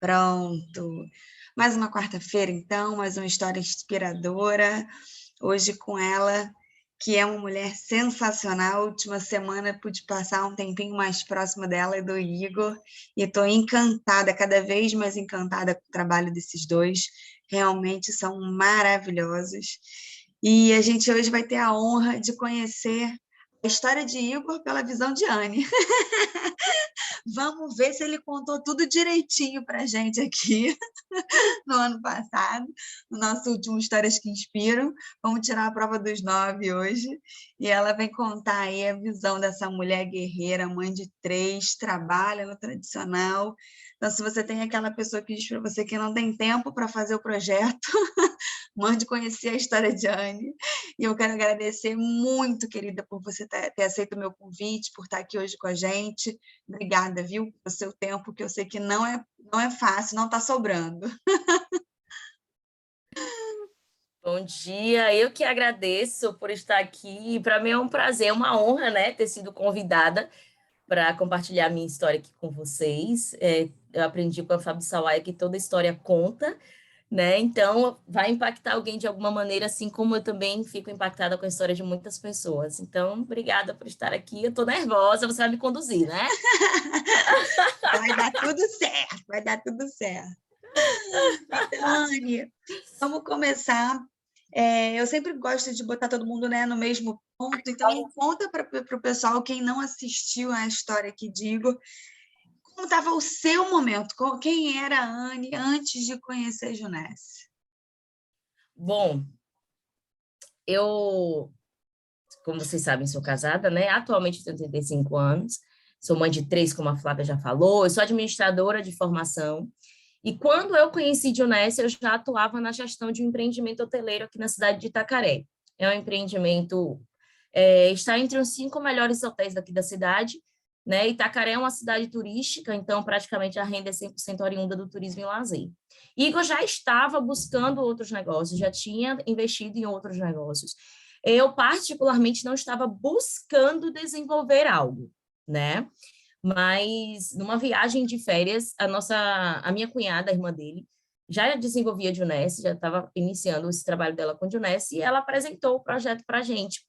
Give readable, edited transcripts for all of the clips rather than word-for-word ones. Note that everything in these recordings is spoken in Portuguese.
Pronto. Mais uma quarta-feira, então, mais uma história inspiradora. Hoje com ela, que é uma mulher sensacional. Última semana pude passar um tempinho mais próximo dela e do Igor, e estou encantada, cada vez mais encantada com o trabalho desses dois. Realmente são maravilhosos. E a gente hoje vai ter a honra de conhecer a história de Igor pela visão de Anne. Vamos ver se ele contou tudo direitinho para a gente aqui no ano passado, no nosso último Histórias que Inspiram. Vamos tirar a prova dos 9 hoje. E ela vem contar aí a visão dessa mulher guerreira, mãe de 3, trabalha no tradicional. Então, se você tem aquela pessoa que diz para você que não tem tempo para fazer o projeto, mande conhecer a história de Anne. E eu quero agradecer muito, querida, por você ter aceito o meu convite, por estar aqui hoje com a gente. Obrigada, viu, pelo seu tempo, que eu sei que não é fácil, não está sobrando. Bom dia, eu que agradeço por estar aqui. Para mim é um prazer, é uma honra, né, ter sido convidada para compartilhar minha história aqui com vocês. Eu aprendi com a Fabi Sawaia que toda história conta, né? Então vai impactar alguém de alguma maneira, assim como eu também fico impactada com a história de muitas pessoas. Então, obrigada por estar aqui. Eu estou nervosa, você vai me conduzir, né? Vai dar tudo certo, vai dar tudo certo. Então, Anne, vamos começar. Eu sempre gosto de botar todo mundo, né, no mesmo ponto, então conta para o pessoal, quem não assistiu a história que digo, como estava o seu momento, quem era a Anne antes de conhecer Junesse? Bom, eu, como vocês sabem, sou casada, né? Atualmente tenho 35 anos, sou mãe de 3, como a Flávia já falou, eu sou administradora de formação. E quando eu conheci Dionese, eu já atuava na gestão de um empreendimento hoteleiro aqui na cidade de Itacaré. É um empreendimento, está entre os 5 melhores hotéis daqui da cidade, né? Itacaré é uma cidade turística, então praticamente a renda é 100% oriunda do turismo e lazer. Igor já estava buscando outros negócios, já tinha investido em outros negócios. Eu, particularmente, não estava buscando desenvolver algo, né? Mas numa viagem de férias, a minha cunhada, a irmã dele, já desenvolvia Junesse, já estava iniciando esse trabalho dela com Junesse, e ela apresentou o projeto para a gente.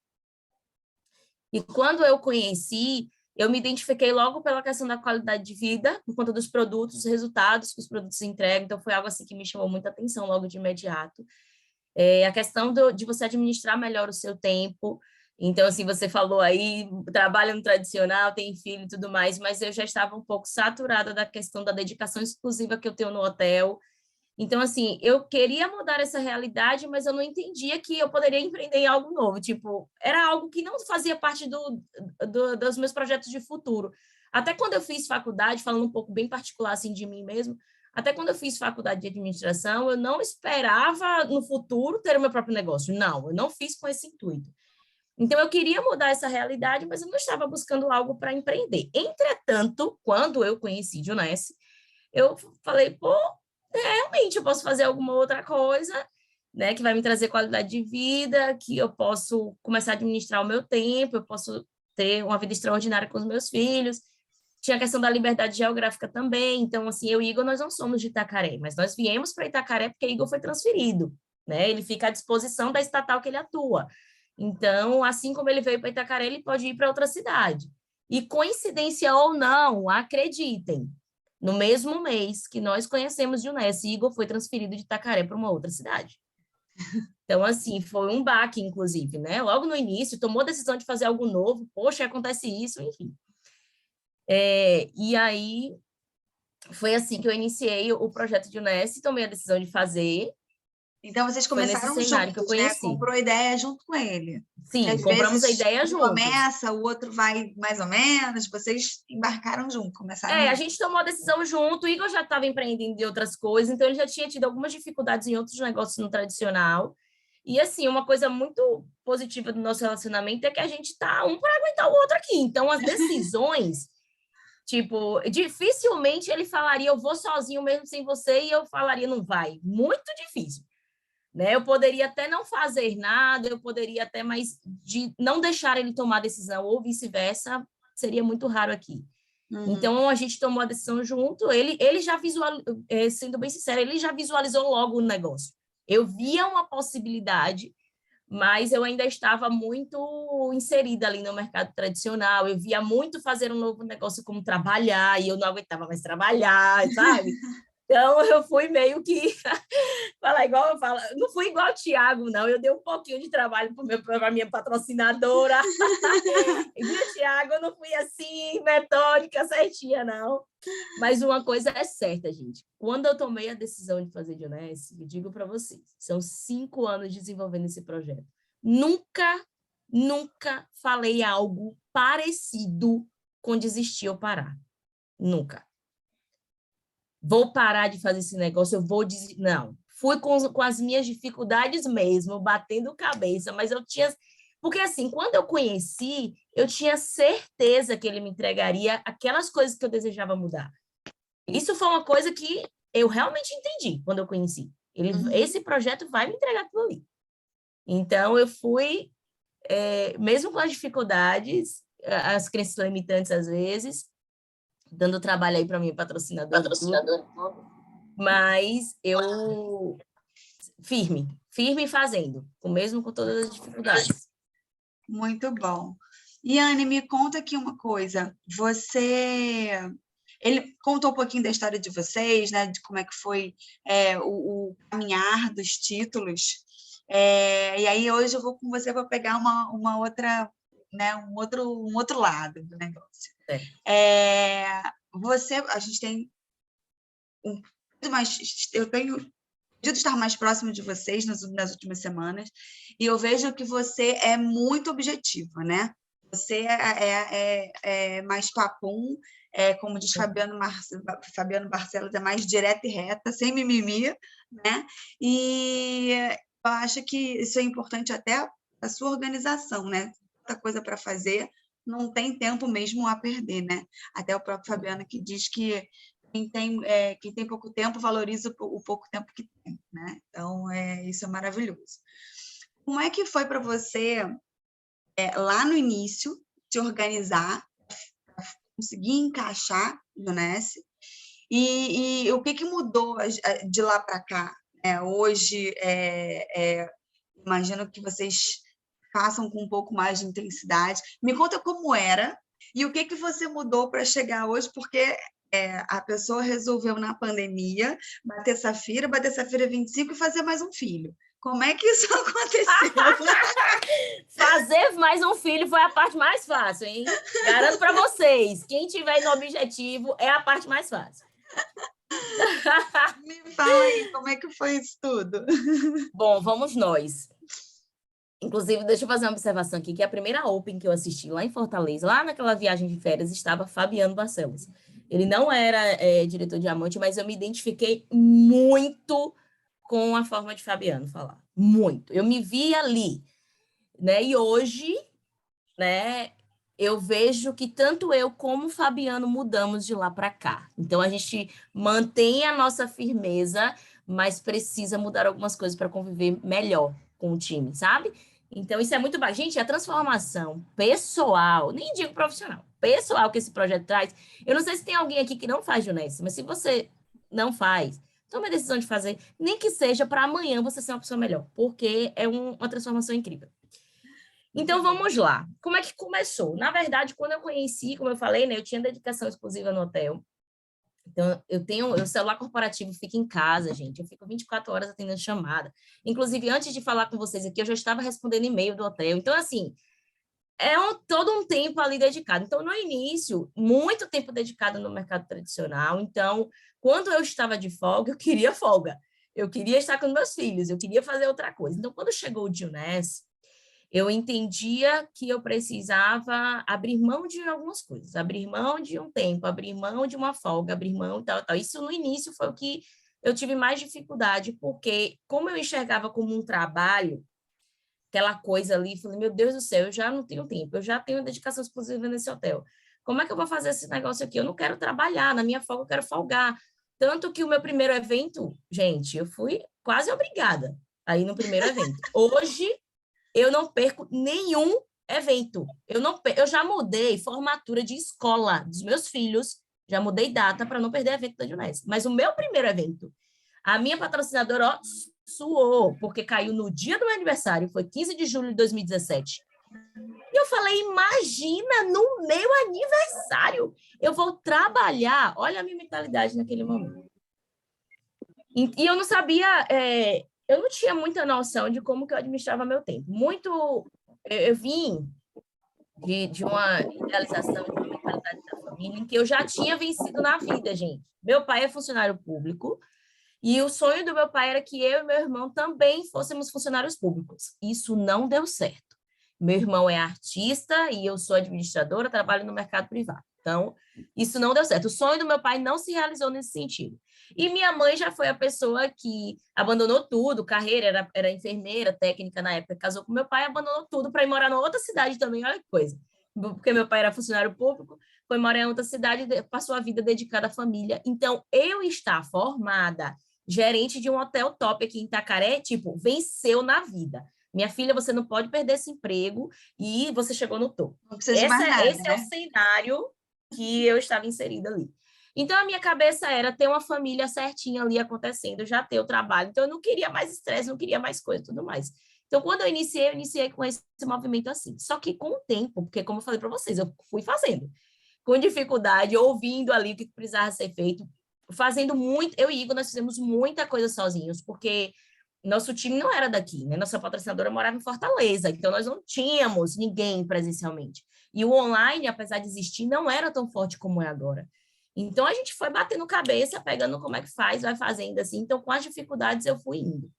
E quando eu conheci, eu me identifiquei logo pela questão da qualidade de vida, por conta dos produtos, dos resultados que os produtos entregam, então foi algo assim que me chamou muita atenção logo de imediato. A questão de você administrar melhor o seu tempo. Então, assim, você falou aí, trabalha no tradicional, tem filho e tudo mais, mas eu já estava um pouco saturada da questão da dedicação exclusiva que eu tenho no hotel. Então, assim, eu queria mudar essa realidade, mas eu não entendia que eu poderia empreender em algo novo. Tipo, era algo que não fazia parte dos meus projetos de futuro. Até quando eu fiz faculdade, falando um pouco bem particular, assim, de mim mesmo, até quando eu fiz faculdade de administração, eu não esperava no futuro ter o meu próprio negócio. Não, eu não fiz com esse intuito. Então, eu queria mudar essa realidade, mas eu não estava buscando algo para empreender. Entretanto, quando eu conheci Junesse, eu falei, pô, realmente eu posso fazer alguma outra coisa, né, que vai me trazer qualidade de vida, que eu posso começar a administrar o meu tempo, eu posso ter uma vida extraordinária com os meus filhos. Tinha a questão da liberdade geográfica também. Então, assim, eu e Igor, nós não somos de Itacaré, mas nós viemos para Itacaré porque Igor foi transferido, né? Ele fica à disposição da estatal que ele atua. Então, assim como ele veio para Itacaré, ele pode ir para outra cidade. E coincidência ou não, acreditem, no mesmo mês que nós conhecemos Junesse, Igor foi transferido de Itacaré para uma outra cidade. Então, assim, foi um baque, inclusive, né? Logo no início, tomou a decisão de fazer algo novo, poxa, acontece isso, enfim. E aí, foi assim que eu iniciei o projeto de Junesse, tomei a decisão de fazer. Então, vocês Foi nesse começaram cenário que eu juntos, né? conheci. Comprou a ideia junto com ele. Porque Sim, às compramos a vezes ideia um juntos. começa, o outro vai mais ou menos, vocês embarcaram junto, começaram A junto. gente tomou a decisão junto, o Igor já estava empreendendo de outras coisas, então ele já tinha tido algumas dificuldades em outros negócios no tradicional. E, assim, uma coisa muito positiva do nosso relacionamento é que a gente tá um para aguentar o outro aqui. Então, as decisões, tipo, dificilmente ele falaria, eu vou sozinho mesmo sem você, e eu falaria, não vai. Muito difícil, né? Eu poderia até não fazer nada, eu poderia até, mas de não deixar ele tomar decisão ou vice-versa, seria muito raro aqui. Então, a gente tomou a decisão junto, ele já visualizou, sendo bem sincero, ele já visualizou logo o negócio. Eu via uma possibilidade, mas eu ainda estava muito inserida ali no mercado tradicional, eu via muito fazer um novo negócio como trabalhar, e eu não aguentava mais trabalhar, sabe? Então, eu fui meio que falar igual eu falo, não fui igual o Thiago, não. Eu dei um pouquinho de trabalho para a minha patrocinadora. E viu, Thiago, eu não fui assim, metódica, certinha, não. Mas uma coisa é certa, gente. Quando eu tomei a decisão de fazer de Honest, eu digo para vocês, são 5 anos desenvolvendo esse projeto. Nunca falei algo parecido com desistir ou parar. Nunca. Vou parar de fazer esse negócio, eu vou desistir. Não, fui com as minhas dificuldades mesmo, batendo cabeça, mas eu tinha... Porque, assim, quando eu conheci, eu tinha certeza que ele me entregaria aquelas coisas que eu desejava mudar. Isso foi uma coisa que eu realmente entendi quando eu conheci. Esse projeto vai me entregar tudo ali. Então, eu fui, mesmo com as dificuldades, as crenças limitantes às vezes, dando trabalho aí para mim, patrocinador. Mas eu firme fazendo, mesmo com todas as dificuldades. Muito bom. E, Anne, me conta aqui uma coisa. Ele contou um pouquinho da história de vocês, né? De como é que foi o caminhar dos títulos. E aí, hoje eu vou com você para pegar uma outra, né? Um outro lado do negócio. A gente tem eu tenho podido estar mais próximo de vocês nas últimas semanas, e eu vejo que você é muito objetivo, né? Você é mais papum, como diz Fabiano Barcelos, é mais direta e reta, sem mimimi, né? E eu acho que isso é importante até a sua organização, né? Muita coisa para fazer, não tem tempo mesmo a perder, né? Até o próprio Fabiano que diz que quem tem pouco tempo valoriza o pouco tempo que tem, né? Então, isso é maravilhoso. Como é que foi para você, lá no início, se organizar, conseguir encaixar no Ness? E o que mudou de lá para cá? Hoje, imagino que vocês façam com um pouco mais de intensidade. Me conta como era e o que você mudou para chegar hoje, porque a pessoa resolveu, na pandemia, bater Safira 25 e fazer mais um filho. Como é que isso aconteceu? Fazer mais um filho foi a parte mais fácil, hein? Garanto para vocês, quem tiver no objetivo é a parte mais fácil. Me fala aí, como é que foi isso tudo? Bom, vamos nós. Inclusive, deixa eu fazer uma observação aqui, que a primeira Open que eu assisti lá em Fortaleza, lá naquela viagem de férias, estava Fabiano Barcelos. Ele não era diretor de Diamante, mas eu me identifiquei muito com a forma de Fabiano falar. Muito. Eu me vi ali, né? E hoje, né, eu vejo que tanto eu como o Fabiano mudamos de lá para cá. Então, a gente mantém a nossa firmeza, mas precisa mudar algumas coisas para conviver melhor com o time, sabe? Então, isso é muito bom. Gente, a transformação pessoal, nem digo profissional, pessoal que esse projeto traz. Eu não sei se tem alguém aqui que não faz Juness, mas se você não faz, tome a decisão de fazer, nem que seja para amanhã você ser uma pessoa melhor, porque é uma transformação incrível. Então, vamos lá. Como é que começou? Na verdade, quando eu conheci, como eu falei, né, eu tinha dedicação exclusiva no hotel. Então, o celular corporativo fica em casa, gente. Eu fico 24 horas atendendo chamada. Inclusive, antes de falar com vocês aqui, eu já estava respondendo e-mail do hotel. Então, assim, todo um tempo ali dedicado. Então, no início, muito tempo dedicado no mercado tradicional. Então, quando eu estava de folga, eu queria folga. Eu queria estar com meus filhos, eu queria fazer outra coisa. Então, quando chegou o Juness, eu entendia que eu precisava abrir mão de algumas coisas, abrir mão de um tempo, abrir mão de uma folga, abrir mão e tal, tal. Isso no início foi o que eu tive mais dificuldade, porque como eu enxergava como um trabalho, aquela coisa ali, falei, meu Deus do céu, eu já não tenho tempo, eu já tenho dedicação exclusiva nesse hotel. Como é que eu vou fazer esse negócio aqui? Eu não quero trabalhar, na minha folga eu quero folgar. Tanto que o meu primeiro evento, gente, eu fui quase obrigada a ir no primeiro evento. Hoje, eu não perco nenhum evento. Eu já mudei formatura de escola dos meus filhos, já mudei data para não perder evento da Juness. Mas o meu primeiro evento, a minha patrocinadora, ó, suou, porque caiu no dia do meu aniversário, foi 15 de julho de 2017. E eu falei, imagina, no meu aniversário, eu vou trabalhar. Olha a minha mentalidade naquele momento. E eu não sabia, eu não tinha muita noção de como que eu administrava meu tempo. Eu vim de uma idealização, de uma mentalidade da família em que eu já tinha vencido na vida, gente. Meu pai é funcionário público e o sonho do meu pai era que eu e meu irmão também fôssemos funcionários públicos. Isso não deu certo. Meu irmão é artista e eu sou administradora, trabalho no mercado privado. Então, isso não deu certo. O sonho do meu pai não se realizou nesse sentido. E minha mãe já foi a pessoa que abandonou tudo, carreira, era enfermeira, técnica na época, casou com meu pai, abandonou tudo para ir morar em outra cidade também, olha que coisa. Porque meu pai era funcionário público, foi morar em outra cidade, passou a vida dedicada à família. Então, eu estar formada, gerente de um hotel top aqui em Itacaré, tipo, venceu na vida. Minha filha, você não pode perder esse emprego e você chegou no topo. Não precisa de mais nada, Esse é o cenário que eu estava inserida ali. Então, a minha cabeça era ter uma família certinha ali acontecendo, já ter o trabalho. Então, eu não queria mais estresse, não queria mais coisa, tudo mais. Então, quando eu iniciei com esse movimento assim. Só que com o tempo, porque como eu falei para vocês, eu fui fazendo. Com dificuldade, ouvindo ali o que precisava ser feito, fazendo muito. Eu e Igor, nós fizemos muita coisa sozinhos, porque nosso time não era daqui, né? Nossa patrocinadora morava em Fortaleza, então nós não tínhamos ninguém presencialmente. E o online, apesar de existir, não era tão forte como é agora. Então a gente foi batendo cabeça, pegando como é que faz, vai fazendo assim. Então, com as dificuldades, eu fui indo.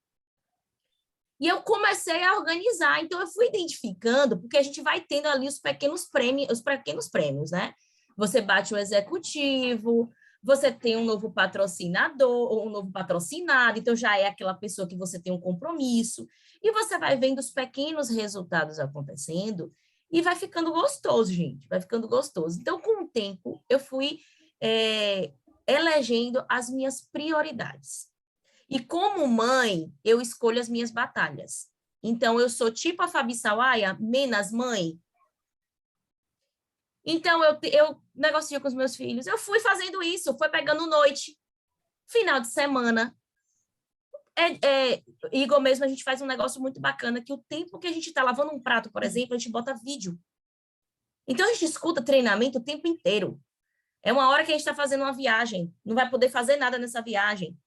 E eu comecei a organizar, então eu fui identificando, porque a gente vai tendo ali os pequenos prêmios, né? Você bate o executivo, você tem um novo patrocinador, ou um novo patrocinado, então já é aquela pessoa que você tem um compromisso, e você vai vendo os pequenos resultados acontecendo, e vai ficando gostoso, gente, vai ficando gostoso. Então, com o tempo, eu fui elegendo as minhas prioridades. E como mãe, eu escolho as minhas batalhas. Então, eu sou tipo a Fabi Sawaia, menos mãe. Então, eu negocio com os meus filhos. Eu fui fazendo isso, foi pegando noite, final de semana. Igor mesmo, a gente faz um negócio muito bacana, que o tempo que a gente está lavando um prato, por exemplo, a gente bota vídeo. Então, a gente escuta treinamento o tempo inteiro. É uma hora que a gente está fazendo uma viagem, não vai poder fazer nada nessa viagem.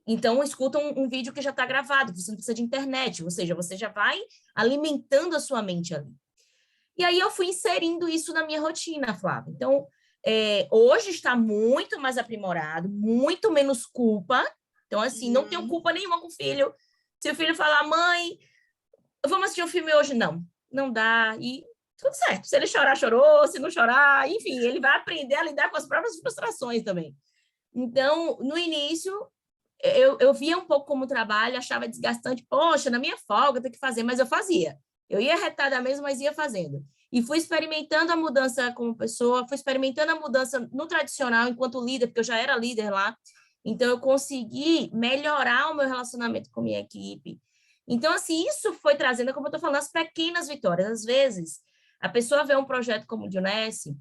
Então, escuta um vídeo que já está gravado, você não precisa de internet, ou seja, você já vai alimentando a sua mente ali. E aí eu fui inserindo isso na minha rotina, Flávia. Então, hoje está muito mais aprimorado, muito menos culpa. Então, assim, não tenho culpa nenhuma com o filho. Se o filho falar, mãe, vamos assistir um filme hoje? Não, não dá. E tudo certo. Se ele chorar, chorou. Se não chorar, enfim, ele vai aprender a lidar com as próprias frustrações também. Então, no início, eu via um pouco como trabalho, achava desgastante. Poxa, na minha folga tem que fazer, mas eu fazia. Eu ia retada mesmo, mas ia fazendo. E fui experimentando a mudança como pessoa, fui experimentando a mudança no tradicional enquanto líder, porque eu já era líder lá. Então, eu consegui melhorar o meu relacionamento com a minha equipe. Então, assim, isso foi trazendo, como eu estou falando, as pequenas vitórias. Às vezes, a pessoa vê um projeto como o Dionesse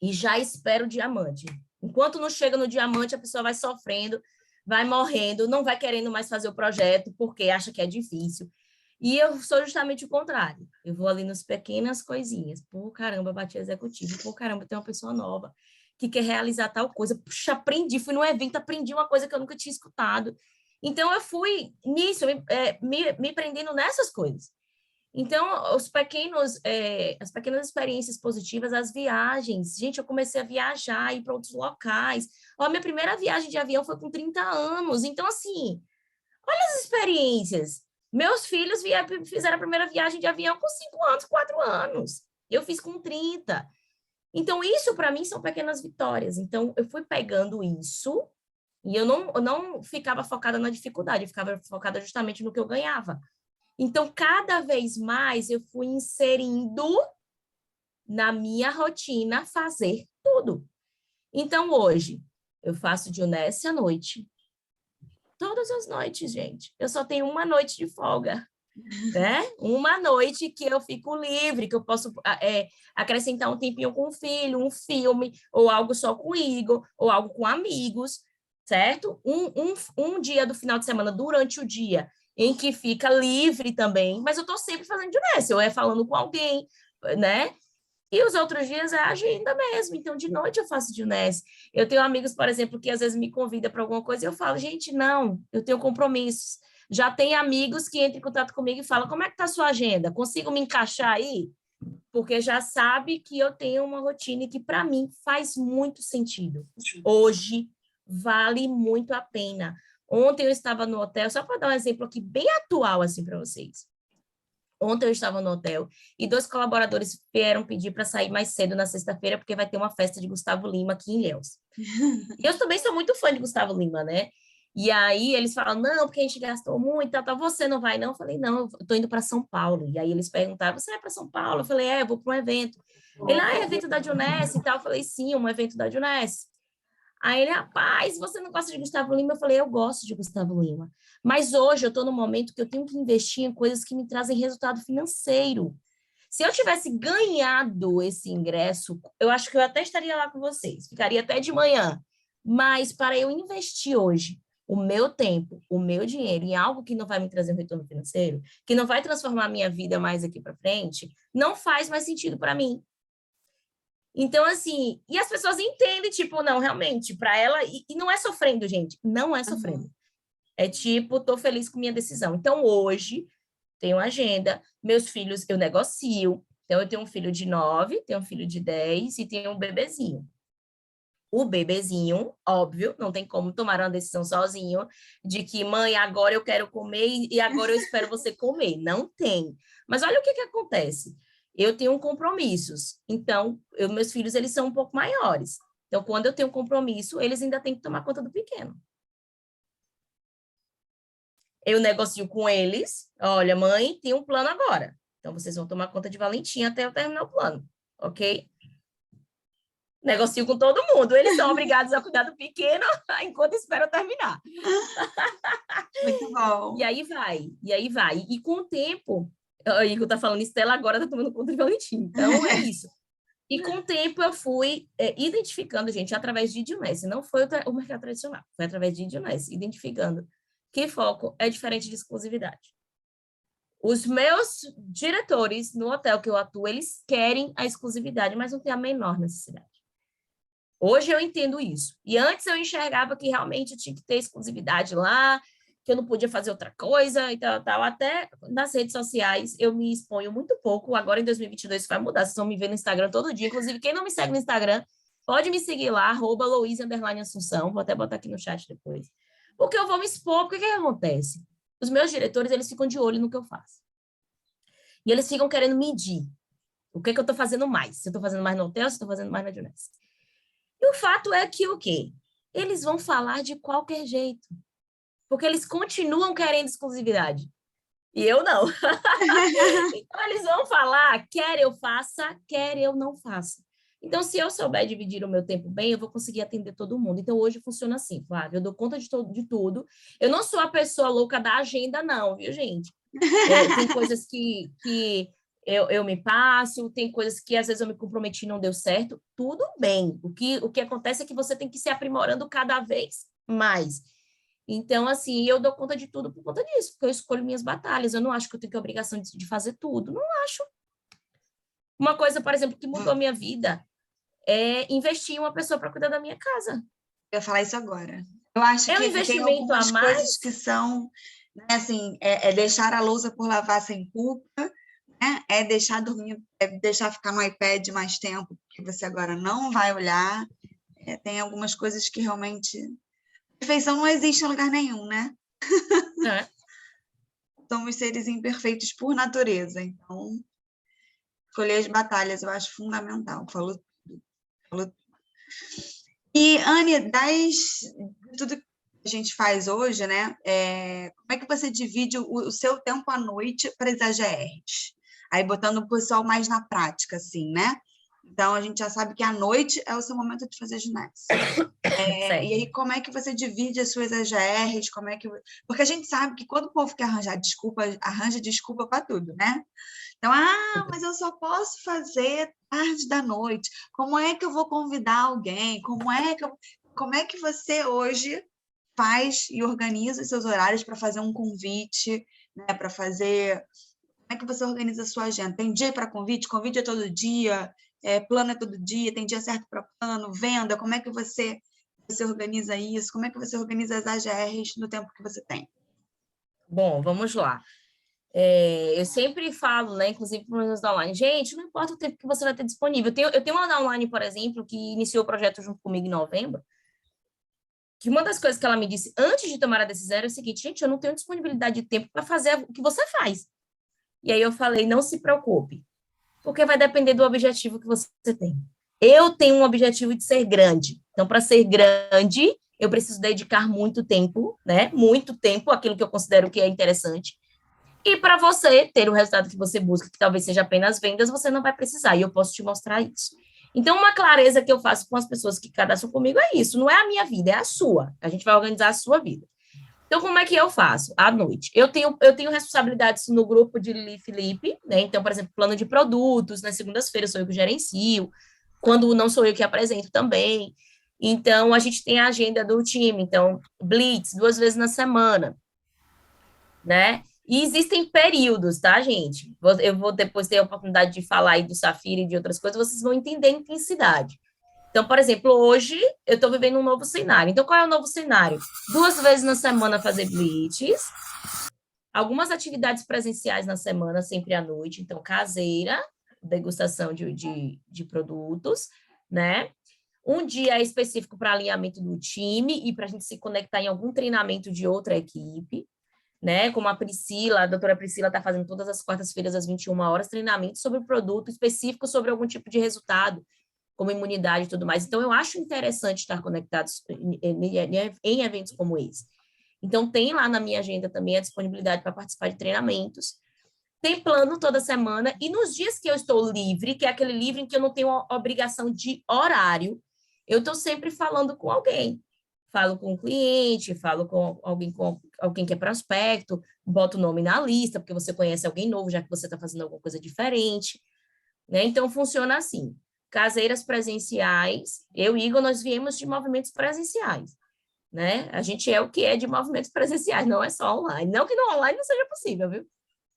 e já espera o diamante. Enquanto não chega no diamante, a pessoa vai sofrendo, vai morrendo, não vai querendo mais fazer o projeto porque acha que é difícil. E eu sou justamente o contrário. Eu vou ali nas pequenas coisinhas. Pô, caramba, bati executivo. Pô, caramba, tem uma pessoa nova que quer realizar tal coisa. Puxa, aprendi, fui num evento, aprendi uma coisa que eu nunca tinha escutado. Então, eu fui nisso, me prendendo nessas coisas. Então, as pequenas experiências positivas, as viagens. Gente, eu comecei a viajar, ir para outros locais. A minha primeira viagem de avião foi com 30 anos. Então, assim, olha as experiências. Meus filhos fizeram a primeira viagem de avião com 5 anos, 4 anos. Eu fiz com 30. Então, isso para mim são pequenas vitórias. Então, eu fui pegando isso e eu não ficava focada na dificuldade, eu ficava focada justamente no que eu ganhava. Então, cada vez mais eu fui inserindo na minha rotina fazer tudo. Então, hoje, eu faço Dionesse à noite. Todas as noites, gente. Eu só tenho uma noite de folga. né? Uma noite que eu fico livre, que eu posso acrescentar um tempinho com o filho, um filme, ou algo só com o Igor, ou algo com amigos, certo? Um dia do final de semana, durante o dia, em que fica livre também, mas eu estou sempre fazendo Juness, ou falando com alguém, né? E os outros dias é a agenda mesmo. Então, de noite eu faço Juness. Eu tenho amigos, por exemplo, que às vezes me convidam para alguma coisa e eu falo, gente, não, eu tenho compromissos. Já tem amigos que entram em contato comigo e falam, como é que está a sua agenda? Consigo me encaixar aí? Porque já sabe que eu tenho uma rotina que, para mim, faz muito sentido. Hoje, vale muito a pena. Ontem eu estava no hotel, só para dar um exemplo aqui bem atual assim para vocês. Ontem eu estava no hotel e 2 colaboradores vieram pedir para sair mais cedo na sexta-feira, porque vai ter uma festa de Gustavo Lima aqui em Ilhéus. E eu também sou muito fã de Gustavo Lima, né? E aí eles falam, não, porque a gente gastou muito, tal, você não vai, não? Eu falei, não, eu estou indo para São Paulo. E aí eles perguntaram, você vai para São Paulo? Eu falei, eu vou para um evento. Ele, é evento da Juness e tal? Eu falei, sim, um evento da Juness. Aí ele, rapaz, você não gosta de Gustavo Lima? Eu falei, eu gosto de Gustavo Lima. Mas hoje eu estou no momento que eu tenho que investir em coisas que me trazem resultado financeiro. Se eu tivesse ganhado esse ingresso, eu acho que eu até estaria lá com vocês, ficaria até de manhã. Mas para eu investir hoje o meu tempo, o meu dinheiro em algo que não vai me trazer um retorno financeiro, que não vai transformar a minha vida mais aqui para frente, não faz mais sentido para mim. Então, assim, e as pessoas entendem, tipo, não, realmente, para ela, e não é sofrendo, gente, não é sofrendo. É tipo, tô feliz com minha decisão. Então, hoje, tenho agenda, meus filhos eu negocio. Então, eu tenho um filho de 9, tenho um filho de 10 e tenho um bebezinho. O bebezinho, óbvio, não tem como tomar uma decisão sozinho de que, mãe, agora eu quero comer e agora eu espero você comer. Não tem. Mas olha o que acontece. Eu tenho compromissos. Então, meus filhos, eles são um pouco maiores. Então, quando eu tenho um compromisso, eles ainda têm que tomar conta do pequeno. Eu negocio com eles. Olha, mãe, tem um plano agora. Então, vocês vão tomar conta de Valentim até eu terminar o plano. Ok? Negocio com todo mundo. Eles são obrigados a cuidar do pequeno enquanto esperam terminar. Muito bom. E aí vai, e aí vai. E com o tempo, o Igor tá falando, Estela agora tá tomando conta de Valentim. Então, é isso. E com o tempo eu fui identificando, gente, através de Juness. Não foi o mercado tradicional, foi através de Juness, identificando que foco é diferente de exclusividade. Os meus diretores no hotel que eu atuo, eles querem a exclusividade, mas não tem a menor necessidade. Hoje eu entendo isso. E antes eu enxergava que realmente tinha que ter exclusividade lá, que eu não podia fazer outra coisa e tal. Até nas redes sociais eu me exponho muito pouco. Agora em 2022 isso vai mudar. Vocês vão me ver no Instagram todo dia. Inclusive, quem não me segue no Instagram, pode me seguir lá, @Louise_Assunção. Vou até botar aqui no chat depois. Porque eu vou me expor. Porque o que acontece? Os meus diretores, eles ficam de olho no que eu faço. E eles ficam querendo medir o que eu estou fazendo mais. Se eu estou fazendo mais no hotel, se eu estou fazendo mais na Juness. E o fato é que o quê? Eles vão falar de qualquer jeito. Porque eles continuam querendo exclusividade. E eu não. Então, eles vão falar, quer eu faça, quer eu não faça. Então, se eu souber dividir o meu tempo bem, eu vou conseguir atender todo mundo. Então, hoje funciona assim, Flávia, eu dou conta de tudo. Eu não sou a pessoa louca da agenda, não, viu, gente? Tem coisas que eu me passo, tem coisas que às vezes eu me comprometi e não deu certo, tudo bem. O que acontece é que você tem que se aprimorando cada vez mais. Então, assim, eu dou conta de tudo por conta disso, porque eu escolho minhas batalhas. Eu não acho que eu tenho a obrigação de fazer tudo, não acho. Uma coisa, por exemplo, que mudou a minha vida é investir em uma pessoa para cuidar da minha casa. Eu ia falar isso agora. Eu acho É um que tem investimento a algumas coisas mais. que são, né, assim, deixar a louça por lavar sem culpa, né? É deixar dormir, deixar ficar no iPad mais tempo, porque você agora não vai olhar. Tem algumas coisas que realmente... Perfeição não existe em lugar nenhum, né? É. Somos seres imperfeitos por natureza, então escolher as batalhas eu acho fundamental. Falou tudo. Falou tudo. E, Anne, de tudo que a gente faz hoje, né? Como é que você divide o seu tempo à noite para as AGRs? Aí botando o pessoal mais na prática, assim, né? Então, a gente já sabe que à noite é o seu momento de fazer ginásio. E aí, como é que você divide as suas AGRs? Porque a gente sabe que quando o povo quer arranjar desculpa, arranja desculpa para tudo, né? Então, mas eu só posso fazer tarde da noite. Como é que eu vou convidar alguém? Como é que você hoje faz e organiza os seus horários para fazer um convite, né? Para fazer. Como é que você organiza a sua agenda? Tem dia para convite? Convite é todo dia? Plano é todo dia? Tem dia certo para plano? Venda? Como é que você organiza isso? Como é que você organiza as AGRs no tempo que você tem? Bom, vamos lá. Eu sempre falo, né, inclusive para os meus online, gente, não importa o tempo que você vai ter disponível. Eu tenho uma da online, por exemplo, que iniciou o projeto junto comigo em novembro, que uma das coisas que ela me disse antes de tomar a decisão era o seguinte, gente, eu não tenho disponibilidade de tempo para fazer o que você faz. E aí eu falei, não se preocupe, porque vai depender do objetivo que você tem. Eu tenho um objetivo de ser grande. Então, para ser grande, eu preciso dedicar muito tempo, né? Muito tempo, aquilo que eu considero que é interessante. E para você ter o resultado que você busca, que talvez seja apenas vendas, você não vai precisar. E eu posso te mostrar isso. Então, uma clareza que eu faço com as pessoas que cadastram comigo é isso. Não é a minha vida, é a sua. A gente vai organizar a sua vida. Então, como é que eu faço? À noite. Eu tenho responsabilidades no grupo de Lili Felipe, né? Então, por exemplo, plano de produtos, nas segundas-feiras sou eu que gerencio, quando não sou eu que apresento também. Então, a gente tem a agenda do time. Então, Blitz, 2 vezes na semana, né? E existem períodos, tá, gente? Eu vou depois ter a oportunidade de falar aí do Safira e de outras coisas, vocês vão entender a intensidade. Então, por exemplo, hoje eu estou vivendo um novo cenário. Então, qual é o novo cenário? 2 vezes na semana fazer blitz, algumas atividades presenciais na semana, sempre à noite, então caseira, degustação de produtos, né? Um dia específico para alinhamento do time e para a gente se conectar em algum treinamento de outra equipe, né? Como a Priscila, a doutora Priscila está fazendo todas as quartas-feiras às 21 horas, treinamento sobre produto específico sobre algum tipo de resultado, como imunidade e tudo mais. Então, eu acho interessante estar conectados em eventos como esse. Então, tem lá na minha agenda também a disponibilidade para participar de treinamentos. Tem plano toda semana. E nos dias que eu estou livre, que é aquele livre em que eu não tenho obrigação de horário, eu estou sempre falando com alguém. Falo com o cliente, falo com alguém que é prospecto, boto o nome na lista, porque você conhece alguém novo, já que você está fazendo alguma coisa diferente. Né? Então, funciona assim. Caseiras presenciais, eu e Igor, nós viemos de movimentos presenciais. Né? A gente é o que é de movimentos presenciais, não é só online. Não que no online não seja possível, viu?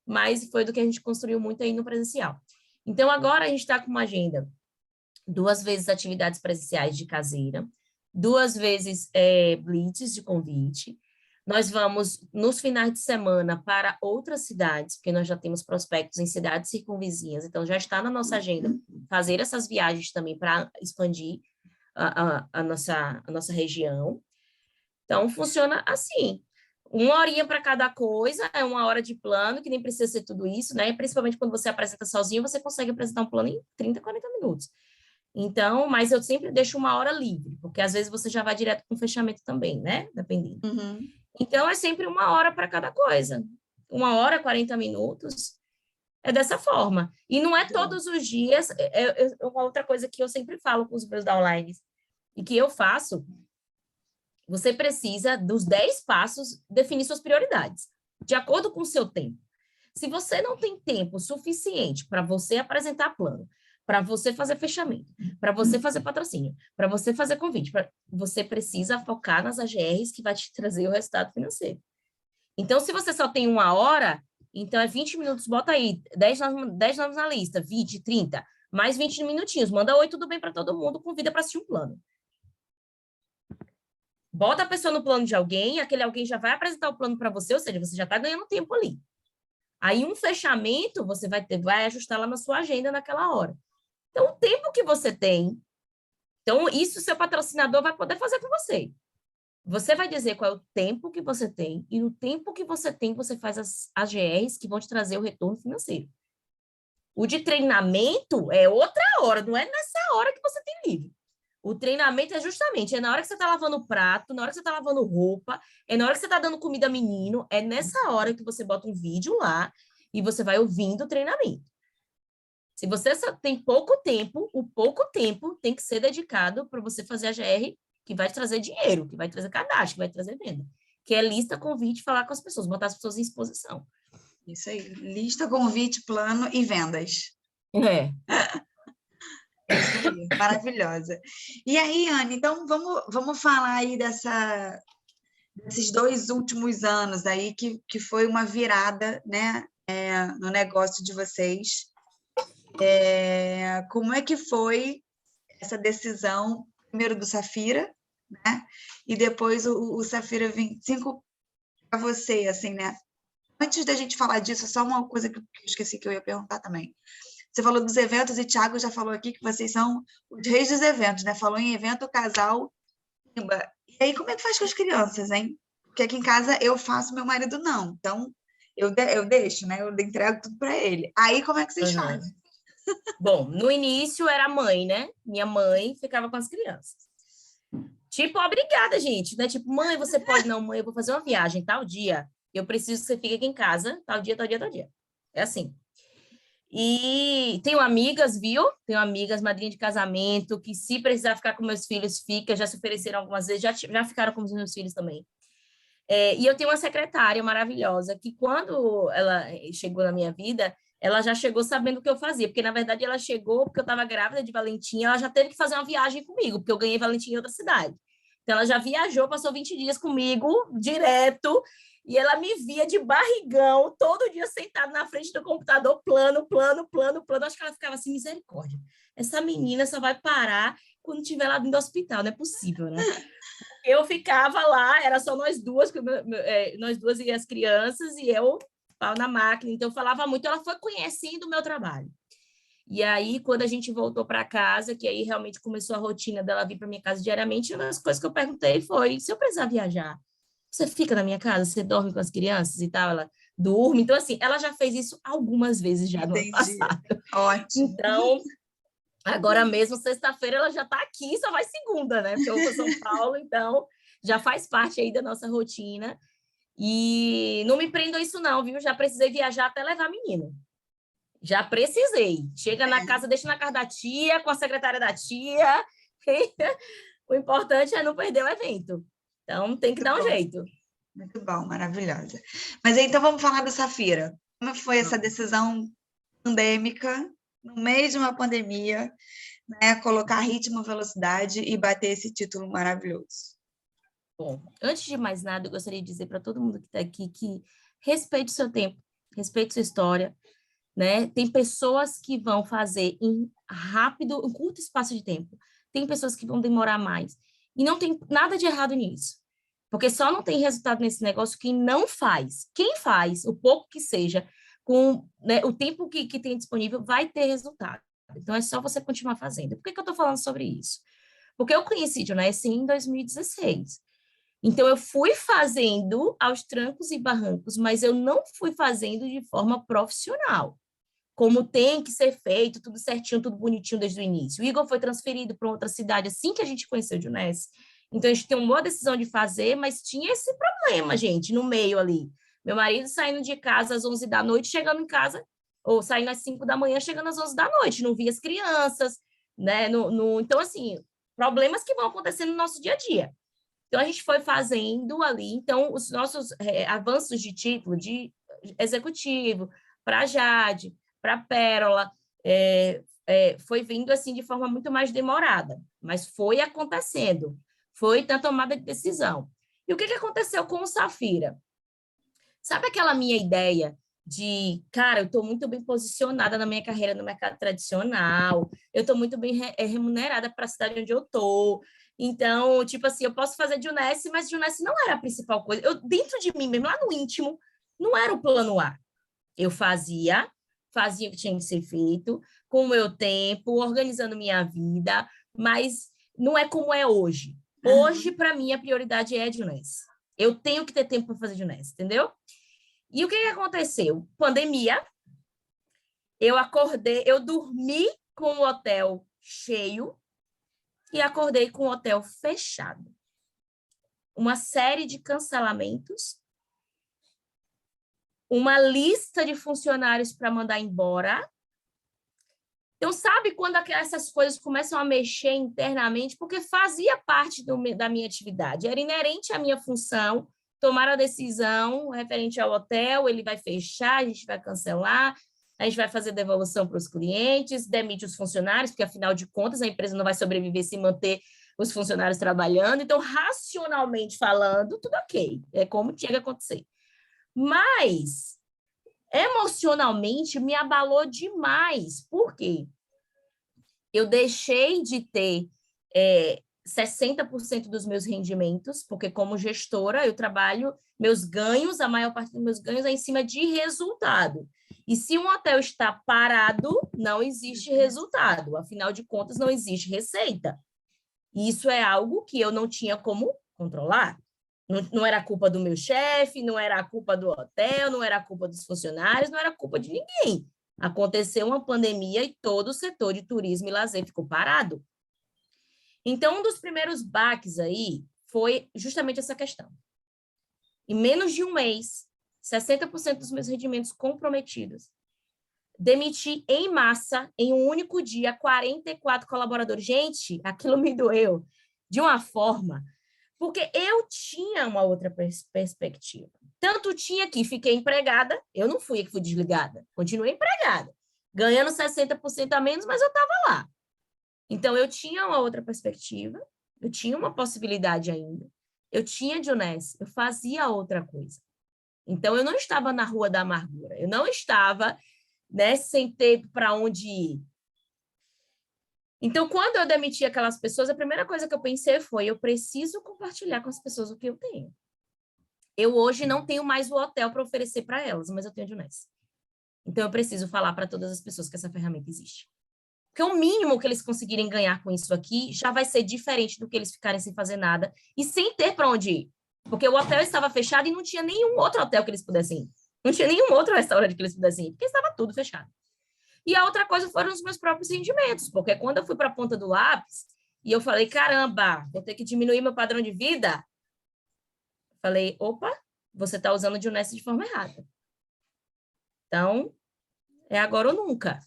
Mas foi do que a gente construiu muito aí no presencial. Então, agora a gente está com uma agenda 2 vezes atividades presenciais de caseira, 2 vezes blitz de convite. Nós vamos, nos finais de semana, para outras cidades, porque nós já temos prospectos em cidades circunvizinhas, então já está na nossa agenda fazer essas viagens também para expandir a nossa região. Então, funciona assim. 1 horinha para cada coisa, é 1 hora de plano, que nem precisa ser tudo isso, né? Principalmente quando você apresenta sozinho, você consegue apresentar um plano em 30, 40 minutos. Então, mas eu sempre deixo 1 hora livre, porque às vezes você já vai direto com o fechamento também, né? Dependendo. Uhum. Então, é sempre 1 hora para cada coisa. 1 hora, 40 minutos. É dessa forma. E não é todos os dias. Uma outra coisa que eu sempre falo com os meus downlines e que eu faço, você precisa, dos 10 passos, definir suas prioridades, de acordo com o seu tempo. Se você não tem tempo suficiente para você apresentar plano, para você fazer fechamento, para você fazer patrocínio, para você fazer convite, você precisa focar nas AGRs que vai te trazer o resultado financeiro. Então, se você só tem 1 hora, então é 20 minutos, bota aí 10 nomes na lista, 20, 30, mais 20 minutinhos, manda oi, tudo bem para todo mundo, convida para assistir um plano. Bota a pessoa no plano de alguém, aquele alguém já vai apresentar o plano para você, ou seja, você já está ganhando tempo ali. Aí, um fechamento, você vai ajustar lá na sua agenda naquela hora. Então, o tempo que você tem, então, isso o seu patrocinador vai poder fazer com você. Você vai dizer qual é o tempo que você tem, e no tempo que você tem, você faz as AGRs que vão te trazer o retorno financeiro. O de treinamento é outra hora, não é nessa hora que você tem livre. O treinamento é justamente, na hora que você está lavando prato, na hora que você está lavando roupa, é na hora que você está dando comida a menino, é nessa hora que você bota um vídeo lá e você vai ouvindo o treinamento. Se você só tem pouco tempo, o pouco tempo tem que ser dedicado para você fazer a GR que vai trazer dinheiro, que vai trazer cadastro, que vai trazer venda. Que é lista, convite, falar com as pessoas, botar as pessoas em exposição. Isso aí. Lista, convite, plano e vendas. É. É isso aí. Maravilhosa. E aí, Anne, então vamos falar aí desses 2 últimos anos aí que foi uma virada, né, no negócio de vocês. Como é que foi essa decisão, primeiro do Safira, né? E depois o Safira 25 para você, assim, né? Antes da gente falar disso, só uma coisa que eu esqueci que eu ia perguntar também. Você falou dos eventos e Thiago já falou aqui que vocês são os reis dos eventos, né? Falou em evento, casal, pimba. E aí, como é que faz com as crianças, hein? Porque aqui em casa eu faço, meu marido não. Então, eu deixo, né? Eu entrego tudo para ele. Aí, como é que vocês Uhum. fazem? Bom, no início era a mãe, né? Minha mãe ficava com as crianças. Tipo, obrigada, gente, né? Tipo, mãe, você pode? Não, mãe, eu vou fazer uma viagem tal dia. Eu preciso que você fique aqui em casa, tal dia, tal dia, tal dia. É assim. E tenho amigas, viu? Tenho amigas, madrinha de casamento, que se precisar ficar com meus filhos, fica. Já se ofereceram algumas vezes, já ficaram com os meus filhos também. E eu tenho uma secretária maravilhosa, que quando ela chegou na minha vida, ela já chegou sabendo o que eu fazia, porque na verdade ela chegou porque eu estava grávida de Valentim, ela já teve que fazer uma viagem comigo, porque eu ganhei Valentim em outra cidade. Então ela já viajou, passou 20 dias comigo, direto, e ela me via de barrigão, todo dia sentada na frente do computador, plano, plano, plano, plano. Acho que ela ficava assim, misericórdia. Essa menina só vai parar quando estiver lá dentro do hospital, não é possível, né? Eu ficava lá, era só nós duas, nós duas e as crianças, e eu pau na máquina. Então, eu falava muito, ela foi conhecendo o meu trabalho. E aí, quando a gente voltou para casa, que aí realmente começou a rotina dela vir para minha casa diariamente, uma das coisas que eu perguntei foi: se eu precisar viajar, você fica na minha casa? Você dorme com as crianças e tal? Ela dorme. Então, assim, ela já fez isso algumas vezes já no ano Entendi. passado. Ótimo. Então, agora mesmo, sexta-feira, ela já está aqui, só vai segunda, né? Porque eu vou para São Paulo, então já faz parte aí da nossa rotina. E não me prendo a isso, não, viu? Já precisei viajar até levar menino. Já precisei. Chega na casa, deixa na casa da tia, com a secretária da tia. O importante é não perder o evento. Então, tem que Muito dar um bom, jeito. muito bom, maravilhosa. Mas aí, então vamos falar do Safira. Como foi essa decisão pandêmica, no meio de uma pandemia, né, colocar ritmo, velocidade e bater esse título maravilhoso? Bom, antes de mais nada, eu gostaria de dizer para todo mundo que está aqui que respeite o seu tempo, respeite sua história, né? Tem pessoas que vão fazer em rápido, em curto espaço de tempo. Tem pessoas que vão demorar mais. E não tem nada de errado nisso. Porque só não tem resultado nesse negócio quem não faz. Quem faz, o pouco que seja, com, né, o tempo que tem disponível, vai ter resultado. Então, é só você continuar fazendo. Por que eu estou falando sobre isso? Porque eu conheci Dionese em 2016. Então, eu fui fazendo aos trancos e barrancos, mas eu não fui fazendo de forma profissional, como tem que ser feito, tudo certinho, tudo bonitinho desde o início. O Igor foi transferido para outra cidade assim que a gente conheceu o Dionese. Então, a gente tem uma boa decisão de fazer, mas tinha esse problema, gente, no meio ali. Meu marido saindo de casa às 11 da noite, chegando em casa, ou saindo às 5 da manhã, chegando às 11 da noite, não via as crianças, né? Então, assim, problemas que vão acontecer no nosso dia a dia. Então, a gente foi fazendo ali, então, os nossos avanços de título de executivo para Jade, para Pérola, foi vindo assim de forma muito mais demorada, mas foi acontecendo, foi na tomada de decisão. E o que aconteceu com o Safira? Sabe aquela minha ideia de, cara, eu estou muito bem posicionada na minha carreira no mercado tradicional, eu estou muito bem remunerada para a cidade onde eu estou. Então, tipo assim, eu posso fazer Junesse, mas Junesse não era a principal coisa. Eu, dentro de mim mesmo, lá no íntimo, não era o plano A. Eu fazia o que tinha que ser feito, com o meu tempo, organizando minha vida, mas não é como é hoje. Hoje, para mim, a prioridade é Junesse. Eu tenho que ter tempo para fazer Junesse, entendeu? E o que aconteceu? Pandemia, eu acordei, eu dormi com o hotel cheio e acordei com o hotel fechado. Uma série de cancelamentos, uma lista de funcionários para mandar embora, Então, sabe quando essas coisas começam a mexer internamente? Porque fazia parte da minha atividade, era inerente à minha função, tomar a decisão referente ao hotel, ele vai fechar, a gente vai cancelar, a gente vai fazer devolução para os clientes, demite os funcionários, porque, afinal de contas, a empresa não vai sobreviver se manter os funcionários trabalhando. Então, racionalmente falando, tudo ok, é como tinha que acontecer. Mas, emocionalmente, me abalou demais. Por quê? Eu deixei de ter 60% dos meus rendimentos, porque como gestora eu trabalho, meus ganhos, a maior parte dos meus ganhos é em cima de resultado. E se um hotel está parado, não existe resultado. Afinal de contas, não existe receita. E isso é algo que eu não tinha como controlar. Não era culpa do meu chefe, não era a culpa do hotel, não era a culpa dos funcionários, não era a culpa de ninguém. Aconteceu uma pandemia e todo o setor de turismo e lazer ficou parado. Então, um dos primeiros baques aí foi justamente essa questão. Em menos de um mês, 60% dos meus rendimentos comprometidos. Demiti em massa, em um único dia, 44 colaboradores. Gente, aquilo me doeu de uma forma, porque eu tinha uma outra perspectiva. Tanto tinha que fiquei empregada, eu não fui a que fui desligada, continuei empregada, ganhando 60% a menos, mas eu estava lá. Então, eu tinha uma outra perspectiva, eu tinha uma possibilidade ainda, eu tinha Dionés, eu fazia outra coisa. Então, eu não estava na rua da amargura, eu não estava, né, sem ter para onde ir. Então, quando eu demiti aquelas pessoas, a primeira coisa que eu pensei foi, eu preciso compartilhar com as pessoas o que eu tenho. Eu hoje não tenho mais o hotel para oferecer para elas, mas eu tenho a Dionés. Então, eu preciso falar para todas as pessoas que essa ferramenta existe. Porque o mínimo que eles conseguirem ganhar com isso aqui já vai ser diferente do que eles ficarem sem fazer nada e sem ter para onde ir. Porque o hotel estava fechado e não tinha nenhum outro hotel que eles pudessem ir. Não tinha nenhum outro restaurante que eles pudessem ir, porque estava tudo fechado. E a outra coisa foram os meus próprios rendimentos, porque quando eu fui para a ponta do lápis e eu falei, caramba, vou ter que diminuir meu padrão de vida, falei, opa, você está usando o Dionés de forma errada. Então, é agora ou nunca.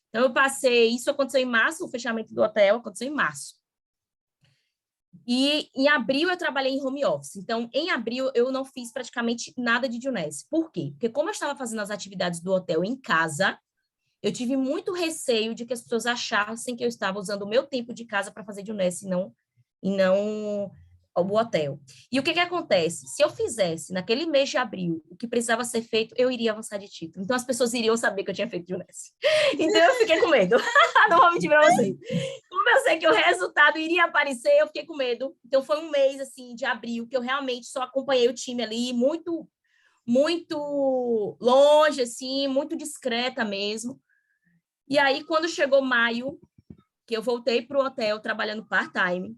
Então, eu passei, isso aconteceu em março, o fechamento do hotel aconteceu em março. E em abril eu trabalhei em home office. Então, em abril eu não fiz praticamente nada de Dionés. Por quê? Porque como eu estava fazendo as atividades do hotel em casa, eu tive muito receio de que as pessoas achassem que eu estava usando o meu tempo de casa para fazer Dionés e não o hotel. E o que acontece? Se eu fizesse naquele mês de abril o que precisava ser feito, eu iria avançar de título. Então, as pessoas iriam saber que eu tinha feito Dionés. Então, eu fiquei com medo. Não vou mentir para vocês. Como eu sei que o resultado iria aparecer, eu fiquei com medo. Então, foi um mês, assim, de abril, que eu realmente só acompanhei o time ali, muito, muito longe, assim, muito discreta mesmo. E aí, quando chegou maio, que eu voltei para o hotel trabalhando part-time,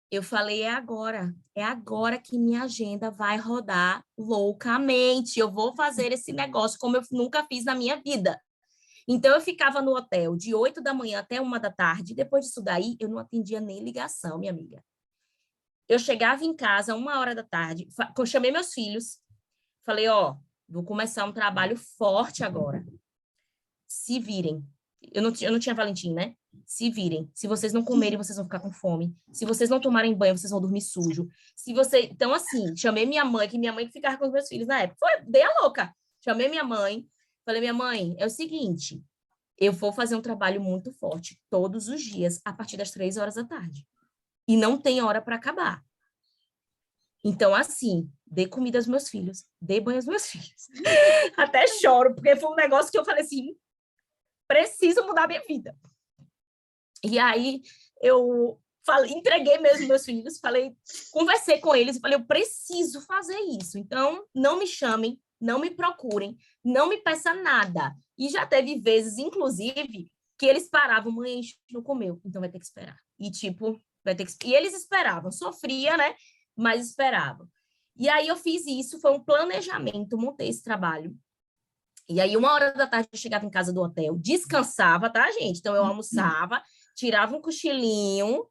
eu falei, é agora que minha agenda vai rodar loucamente. Eu vou fazer esse negócio como eu nunca fiz na minha vida. Então, eu ficava no hotel de 8 da manhã até 1 da tarde. Depois disso daí, eu não atendia nem ligação, minha amiga. Eu chegava em casa 1 hora da tarde, eu chamei meus filhos, falei, ó, vou começar um trabalho forte agora. Se virem. Eu não tinha Valentim, né? Se virem. Se vocês não comerem, vocês vão ficar com fome. Se vocês não tomarem banho, vocês vão dormir sujo. Então, assim, chamei minha mãe, que ficava com os meus filhos na época. Dei a louca. Chamei minha mãe, falei, minha mãe, é o seguinte, eu vou fazer um trabalho muito forte todos os dias, a partir das 3 horas da tarde. E não tem hora para acabar. Então, assim, dei comida aos meus filhos, dei banho aos meus filhos. Até choro, porque foi um negócio que eu falei assim, preciso mudar a minha vida. E aí, eu entreguei mesmo meus filhos, conversei com eles, falei, eu preciso fazer isso. Então, não me chamem, não me procurem, não me peçam nada. E já teve vezes, inclusive, que eles paravam, mãe, a gente não comeu, então vai ter que esperar. E, tipo, E eles esperavam, sofria, né? Mas esperavam. E aí, eu fiz isso, foi um planejamento, montei esse trabalho. E aí, 1 hora da tarde, eu chegava em casa do hotel, descansava, tá, gente? Então, eu almoçava, tirava um cochilinho.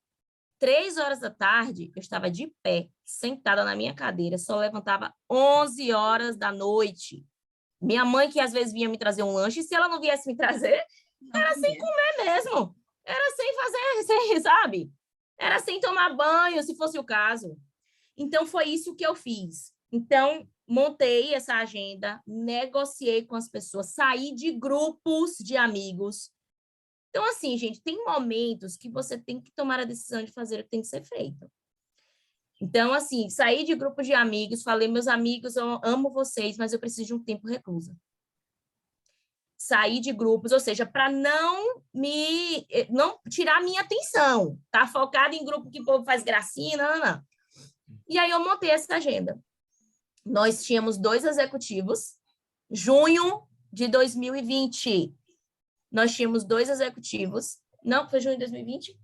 3 horas da tarde, eu estava de pé, sentada na minha cadeira, só levantava 11 horas da noite. Minha mãe, que às vezes vinha me trazer um lanche, e se ela não viesse me trazer, Não Era sem comia. comer mesmo. Era sem fazer, sem, sabe? Era sem tomar banho, se fosse o caso. Então, foi isso que eu fiz. Então, montei essa agenda, negociei com as pessoas, saí de grupos de amigos. Então, assim, gente, tem momentos que você tem que tomar a decisão de fazer o que tem que ser feito. Então, assim, saí de grupos de amigos, falei, meus amigos, eu amo vocês, mas eu preciso de um tempo reclusa. Sair de grupos, ou seja, para não tirar minha atenção, tá focado em grupo que o povo faz gracinha, não. E aí eu montei essa agenda. Nós tínhamos 2 executivos, junho de 2020. Nós tínhamos 2 executivos. Não, foi junho de 2020?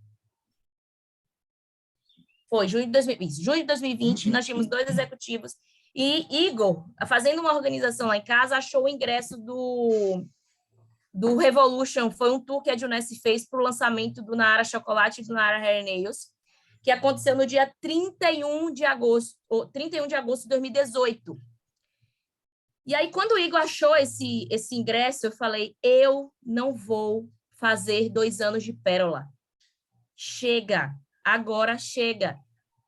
Foi, junho de 2020. Junho de 2020, nós tínhamos 2 executivos. E Igor, fazendo uma organização lá em casa, achou o ingresso do Revolution. Foi um tour que a Junesse fez para o lançamento do Nara Chocolate e do Nara Hair Nails, que aconteceu no dia 31 de agosto de 2018. E aí, quando o Igor achou esse ingresso, eu falei, eu não vou fazer 2 anos de Pérola. Chega, agora chega.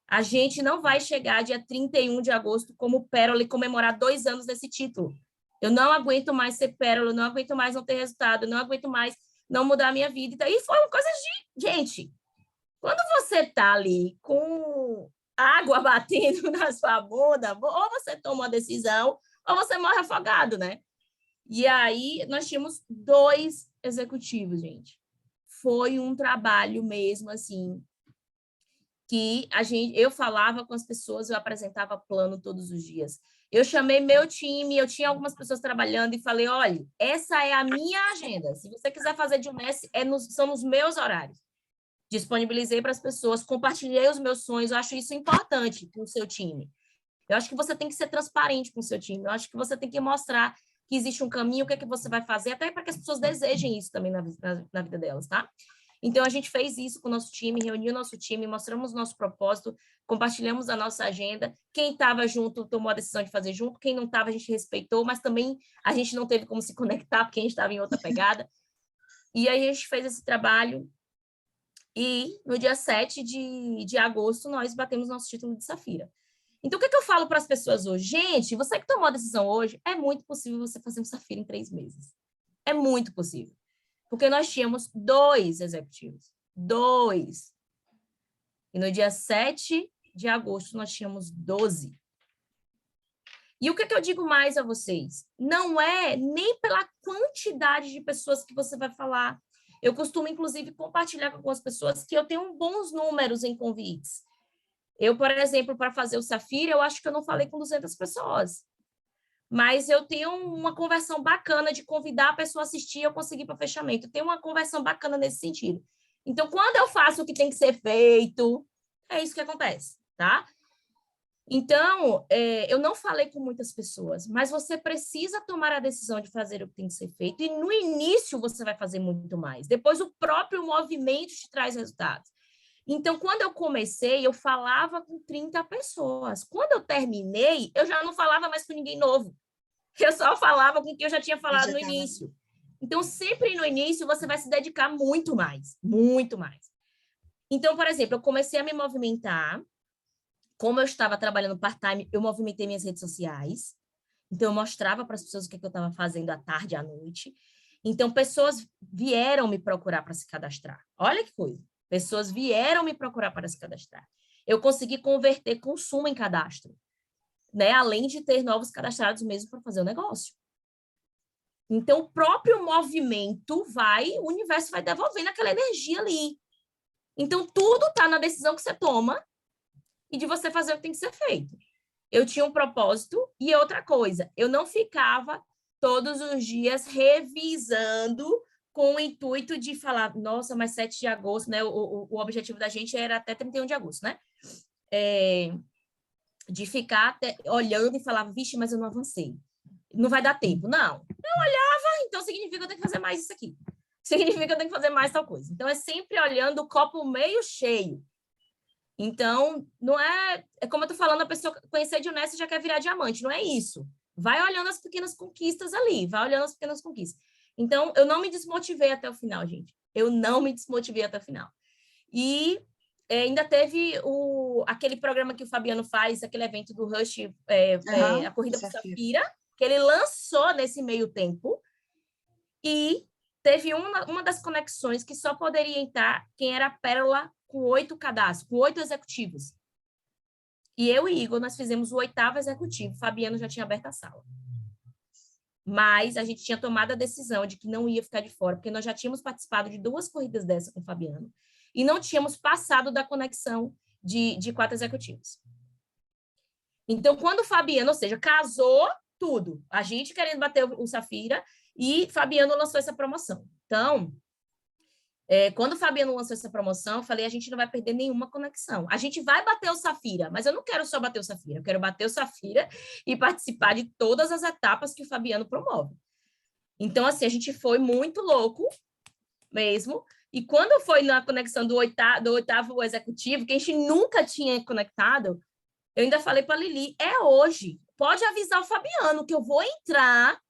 A gente não vai chegar dia 31 de agosto como Pérola e comemorar 2 anos desse título. Eu não aguento mais ser Pérola, eu não aguento mais não ter resultado, eu não aguento mais não mudar a minha vida. E foram coisas de... Gente, quando você tá ali com água batendo na sua bunda, ou você toma uma decisão, ou você morre afogado, né? E aí, nós tínhamos 2 executivos, gente. Foi um trabalho mesmo, assim, que eu falava com as pessoas, eu apresentava plano todos os dias. Eu chamei meu time, eu tinha algumas pessoas trabalhando e falei, olha, essa é a minha agenda. Se você quiser fazer de Junesse, são nos meus horários. Disponibilizei para as pessoas, compartilhei os meus sonhos, eu acho isso importante com o seu time. Eu acho que você tem que ser transparente com o seu time, eu acho que você tem que mostrar que existe um caminho, o que é que você vai fazer, até para que as pessoas desejem isso também na vida delas, tá? Então, a gente fez isso com o nosso time, reuniu o nosso time, mostramos o nosso propósito, compartilhamos a nossa agenda. Quem estava junto tomou a decisão de fazer junto, quem não estava, a gente respeitou, mas também a gente não teve como se conectar, porque a gente estava em outra pegada. E aí, a gente fez esse trabalho, e no dia 7 de agosto, nós batemos nosso título de Safira. Então, o que eu falo para as pessoas hoje? Gente, você que tomou a decisão hoje, é muito possível você fazer um Safira em 3 meses. É muito possível. Porque nós tínhamos 2 executivos. 2. E no dia 7 de agosto, nós tínhamos 12. E o que eu digo mais a vocês? Não é nem pela quantidade de pessoas que você vai falar. Eu costumo, inclusive, compartilhar com algumas pessoas que eu tenho bons números em convites. Eu, por exemplo, para fazer o Safira, eu acho que eu não falei com 200 pessoas. Mas eu tenho uma conversão bacana de convidar a pessoa a assistir e eu conseguir para fechamento. Tem uma conversão bacana nesse sentido. Então, quando eu faço o que tem que ser feito, é isso que acontece, tá? Então, eu não falei com muitas pessoas, mas você precisa tomar a decisão de fazer o que tem que ser feito, e no início você vai fazer muito mais. Depois, o próprio movimento te traz resultados. Então, quando eu comecei, eu falava com 30 pessoas. Quando eu terminei, eu já não falava mais com ninguém novo. Eu só falava com quem eu já tinha falado no início. Então, sempre no início, você vai se dedicar muito mais, muito mais. Então, por exemplo, eu comecei a me movimentar. Como eu estava trabalhando part-time, eu movimentei minhas redes sociais. Então, eu mostrava para as pessoas o que eu estava fazendo à tarde e à noite. Então, pessoas vieram me procurar para se cadastrar. Olha que coisa. Pessoas vieram me procurar para se cadastrar. Eu consegui converter consumo em cadastro, né? Além de ter novos cadastrados mesmo para fazer o negócio. Então, o próprio movimento o universo vai devolvendo aquela energia ali. Então, tudo está na decisão que você toma e de você fazer o que tem que ser feito. Eu tinha um propósito e outra coisa, eu não ficava todos os dias revisando com o intuito de falar, nossa, mas 7 de agosto, né? O objetivo da gente era até 31 de agosto, né? De ficar olhando e falar, vixe, mas eu não avancei. Não vai dar tempo. Não. Eu olhava, então significa que eu tenho que fazer mais isso aqui. Significa que eu tenho que fazer mais tal coisa. Então, é sempre olhando o copo meio cheio. Então, não é... É como eu tô falando, a pessoa conhecer de Junesse já quer virar diamante. Não é isso. Vai olhando as pequenas conquistas ali. Vai olhando as pequenas conquistas. Então, eu não me desmotivei até o final, gente. Eu não me desmotivei até o final. E ainda teve aquele programa que o Fabiano faz, aquele evento do Rush, a Corrida por Safira, que ele lançou nesse meio tempo. E teve uma das conexões que só poderia entrar quem era a Pérola com 8 cadastros, com 8 executivos. E eu e Igor, nós fizemos o 8º executivo. Fabiano já tinha aberto a sala. Mas a gente tinha tomado a decisão de que não ia ficar de fora, porque nós já tínhamos participado de 2 corridas dessa com o Fabiano e não tínhamos passado da conexão de 4 executivos. Então, quando o Fabiano, ou seja, casou tudo, a gente querendo bater o Safira e Fabiano lançou essa promoção. Então, quando o Fabiano lançou essa promoção, eu falei, a gente não vai perder nenhuma conexão. A gente vai bater o Safira, mas eu não quero só bater o Safira, eu quero bater o Safira e participar de todas as etapas que o Fabiano promove. Então, assim, a gente foi muito louco mesmo. E quando foi na conexão do 8º executivo, que a gente nunca tinha conectado, eu ainda falei para a Lili, é hoje. Pode avisar o Fabiano que eu vou entrar,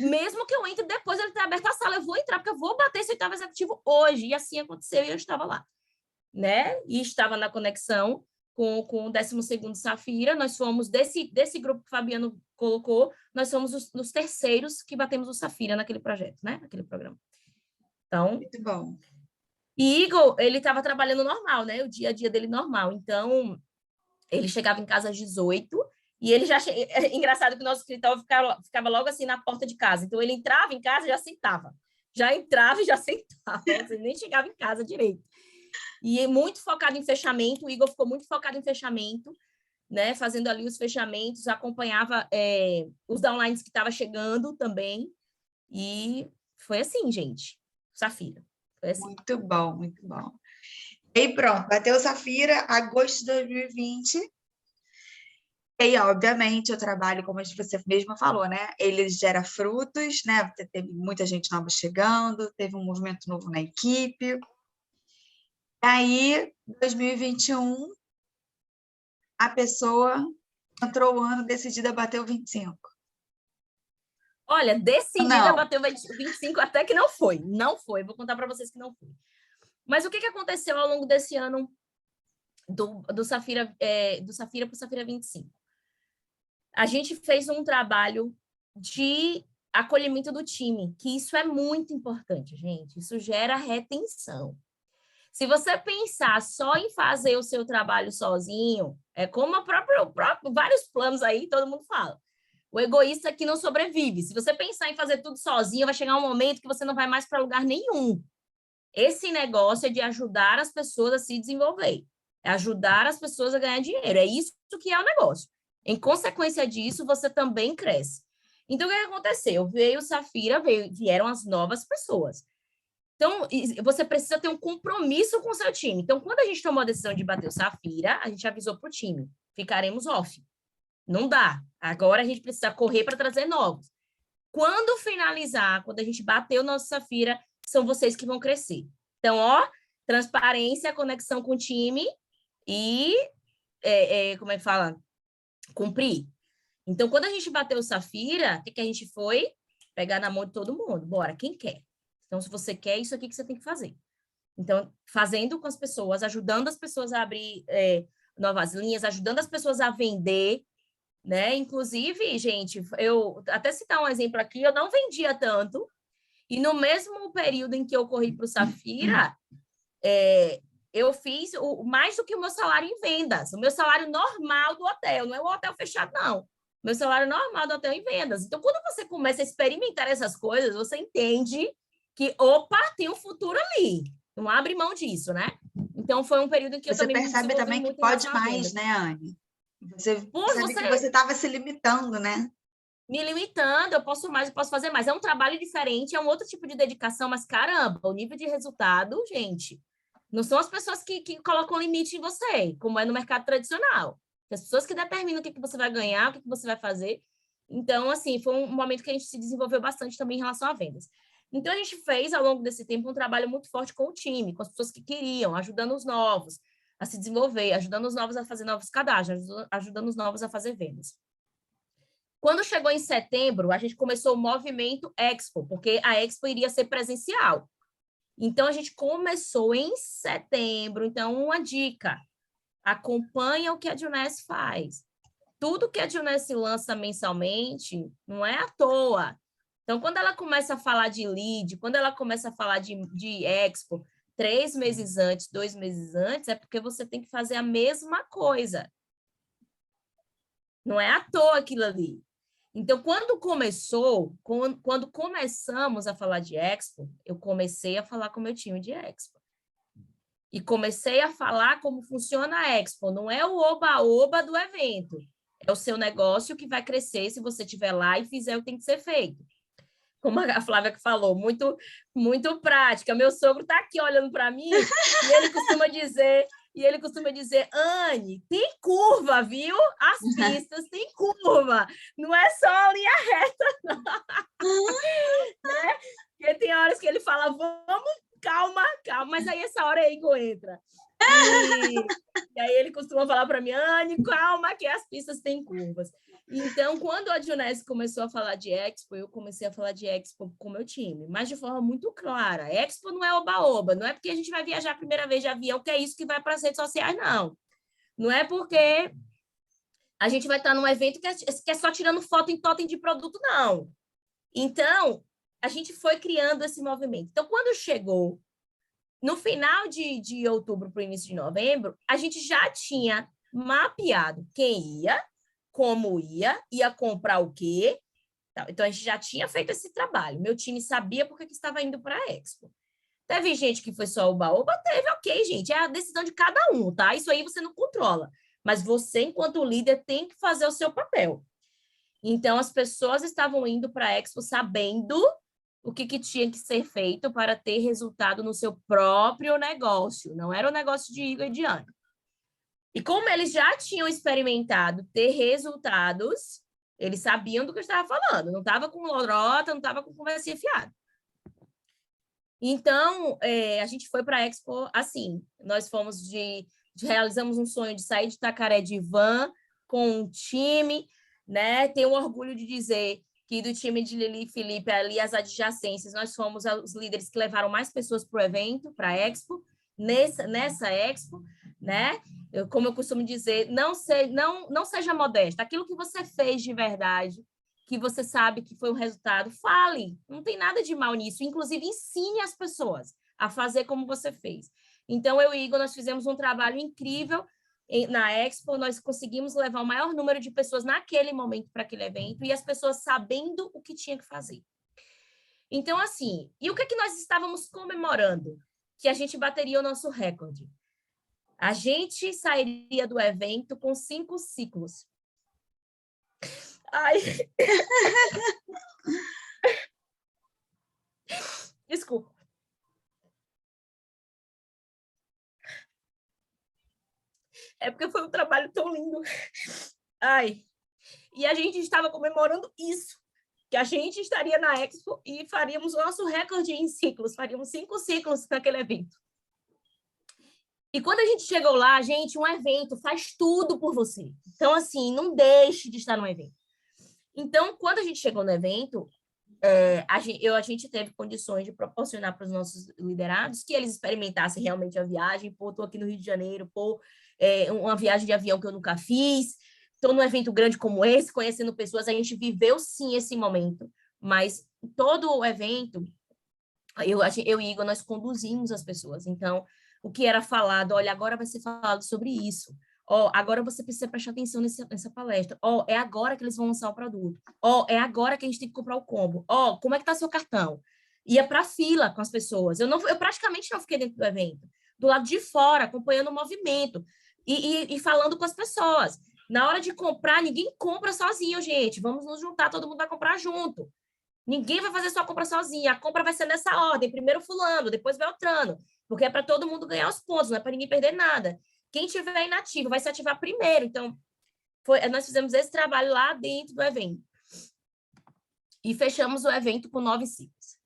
mesmo que eu entre depois ele ter aberto a sala, eu vou entrar, porque eu vou bater esse 8º executivo hoje. E assim aconteceu, e eu estava lá, né? E estava na conexão com o 12º Safira. Nós fomos, desse grupo que o Fabiano colocou, nós somos os terceiros que batemos o Safira naquele projeto, né? Naquele programa. Então, muito bom. E Igor, ele estava trabalhando normal, né? O dia a dia dele normal. Então, ele chegava em casa às 18 e ele já... Engraçado que o nosso escritório ficava logo assim na porta de casa. Então, ele entrava em casa e já sentava. Já entrava e já sentava. Ele nem chegava em casa direito. E muito focado em fechamento. O Igor ficou muito focado em fechamento, né? Fazendo ali os fechamentos, acompanhava os downlines que estavam chegando também. E foi assim, gente. Safira. Foi assim. Muito bom, muito bom. E aí, pronto, bateu Safira, agosto de 2020. E aí, obviamente, o trabalho, como você mesma falou, né? Ele gera frutos, né? Teve muita gente nova chegando, teve um movimento novo na equipe. Aí, 2021, a pessoa entrou o ano decidida a bater o 25. Olha, decidida a Não. bater o 25, até que não foi. Não foi. Vou contar para vocês que não foi. Mas o que aconteceu ao longo desse ano do Safira para o Safira 25? A gente fez um trabalho de acolhimento do time, que isso é muito importante, gente. Isso gera retenção. Se você pensar só em fazer o seu trabalho sozinho, é como vários planos aí, todo mundo fala. O egoísta que não sobrevive. Se você pensar em fazer tudo sozinho, vai chegar um momento que você não vai mais para lugar nenhum. Esse negócio é de ajudar as pessoas a se desenvolver, é ajudar as pessoas a ganhar dinheiro. É isso que é o negócio. Em consequência disso, você também cresce. Então, o que aconteceu? Veio o Safira, vieram as novas pessoas. Então, você precisa ter um compromisso com o seu time. Então, quando a gente tomou a decisão de bater o Safira, a gente avisou para o time, ficaremos off. Não dá. Agora a gente precisa correr para trazer novos. Quando finalizar, quando a gente bater o nosso Safira, são vocês que vão crescer. Então, ó, transparência, conexão com o time e, como é que fala? Cumprir. Então, quando a gente bateu o Safira, o que a gente foi? Pegar na mão de todo mundo. Bora, quem quer? Então, se você quer, isso aqui que você tem que fazer. Então, fazendo com as pessoas, ajudando as pessoas a abrir novas linhas, ajudando as pessoas a vender, né? Inclusive, gente, eu até citar um exemplo aqui, eu não vendia tanto, e no mesmo período em que eu corri para o Safira, eu fiz mais do que o meu salário em vendas, o meu salário normal do hotel, não é o hotel fechado, não. Meu salário normal do hotel em vendas. Então, quando você começa a experimentar essas coisas, você entende que, opa, tem um futuro ali. Não abre mão disso, né? Então, foi um período em que eu também me desenvolvi também muito que em relação pode à mais, venda. né, Anne? Você percebe que você estava se limitando, né? Me limitando, eu posso mais, eu posso fazer mais. É um trabalho diferente, é um outro tipo de dedicação, mas caramba, o nível de resultado, gente, não são as pessoas que colocam limite em você, como é no mercado tradicional. As pessoas que determinam o que você vai ganhar, o que você vai fazer. Então, assim, foi um momento que a gente se desenvolveu bastante também em relação a vendas. Então, a gente fez, ao longo desse tempo, um trabalho muito forte com o time, com as pessoas que queriam, ajudando os novos a se desenvolver, ajudando os novos a fazer novos cadastros, ajudando os novos a fazer vendas. Quando chegou em setembro, a gente começou o movimento Expo, porque a Expo iria ser presencial. Então, a gente começou em setembro. Então, uma dica, acompanha o que a Juness faz. Tudo que a Juness lança mensalmente não é à toa. Então, quando ela começa a falar de lead, quando ela começa a falar de Expo, 3 meses antes, 2 meses antes, é porque você tem que fazer a mesma coisa. Não é à toa aquilo ali. Então, quando começamos a falar de Expo, eu comecei a falar com o meu time de Expo. E comecei a falar como funciona a Expo. Não é o oba-oba do evento. É o seu negócio que vai crescer se você estiver lá e fizer o que tem que ser feito. Como a Flávia que falou, muito, muito prática. Meu sogro está aqui olhando para mim e ele costuma dizer, Anne, tem curva, viu? As pistas têm curva. Não é só a linha reta, não. Né? Porque tem horas que ele fala, vamos, calma, mas aí essa hora a Igor entra. E aí ele costuma falar para mim, Anne, calma, que as pistas têm curvas. Então, quando a Juness começou a falar de Expo, eu comecei a falar de Expo com o meu time, mas de forma muito clara. Expo não é oba-oba, não é porque a gente vai viajar a primeira vez de avião que é isso que vai para as redes sociais, não. Não é porque a gente vai estar num evento que é só tirando foto em totem de produto, não. Então, a gente foi criando esse movimento. Então, quando chegou no final de outubro para o início de novembro, a gente já tinha mapeado quem ia, como ia comprar o quê. Então, a gente já tinha feito esse trabalho. Meu time sabia porque que estava indo para a Expo. Teve gente que foi só oba-oba? Teve, ok, gente. É a decisão de cada um, tá? Isso aí você não controla. Mas você, enquanto líder, tem que fazer o seu papel. Então, as pessoas estavam indo para a Expo sabendo o que tinha que ser feito para ter resultado no seu próprio negócio. Não era o negócio de Igor e de Ana. E como eles já tinham experimentado ter resultados, eles sabiam do que eu estava falando. Não estava com lorota, não estava com conversinha fiada. Então, a gente foi para a Expo assim. Nós fomos realizamos um sonho de sair de Itacaré de van com um time, né? Tenho orgulho de dizer que do time de Lili e Felipe, ali as adjacências, nós fomos os líderes que levaram mais pessoas para o evento, para a Expo, nessa Expo, né? Como eu costumo dizer, não seja modesta. Aquilo que você fez de verdade, que você sabe que foi um resultado, fale. Não tem nada de mal nisso. Inclusive, ensine as pessoas a fazer como você fez. Então, eu e Igor, nós fizemos um trabalho incrível na Expo, nós conseguimos levar o maior número de pessoas naquele momento para aquele evento e as pessoas sabendo o que tinha que fazer. Então, assim, e o que é que nós estávamos comemorando? Que a gente bateria o nosso recorde. A gente sairia do evento com 5 ciclos. Ai. Desculpa. É porque foi um trabalho tão lindo. Ai. E a gente estava comemorando isso, que a gente estaria na Expo e faríamos o nosso recorde em ciclos, faríamos 5 ciclos naquele evento. E quando a gente chegou lá, gente, um evento faz tudo por você. Então, assim, não deixe de estar no evento. Então, quando a gente chegou no evento, a gente teve condições de proporcionar para os nossos liderados que eles experimentassem realmente a viagem. Pô, estou aqui no Rio de Janeiro, uma viagem de avião que eu nunca fiz. Estou num evento grande como esse, conhecendo pessoas. A gente viveu, sim, esse momento. Mas todo o evento, eu e Igor, nós conduzimos as pessoas. Então, o que era falado, olha, agora vai ser falado sobre isso. Agora você precisa prestar atenção nessa palestra. É agora que eles vão lançar o produto. É agora que a gente tem que comprar o combo. Como é que está seu cartão? Ia para a fila com as pessoas. Eu praticamente não fiquei dentro do evento. Do lado de fora, acompanhando o movimento e falando com as pessoas. Na hora de comprar, ninguém compra sozinho, gente. Vamos nos juntar, todo mundo vai comprar junto. Ninguém vai fazer sua compra sozinha. A compra vai ser nessa ordem. Primeiro fulano, depois Beltrano. Porque é para todo mundo ganhar os pontos, não é para ninguém perder nada. Quem tiver inativo vai se ativar primeiro. Então, nós fizemos esse trabalho lá dentro do evento. E fechamos o evento com 9 ciclos.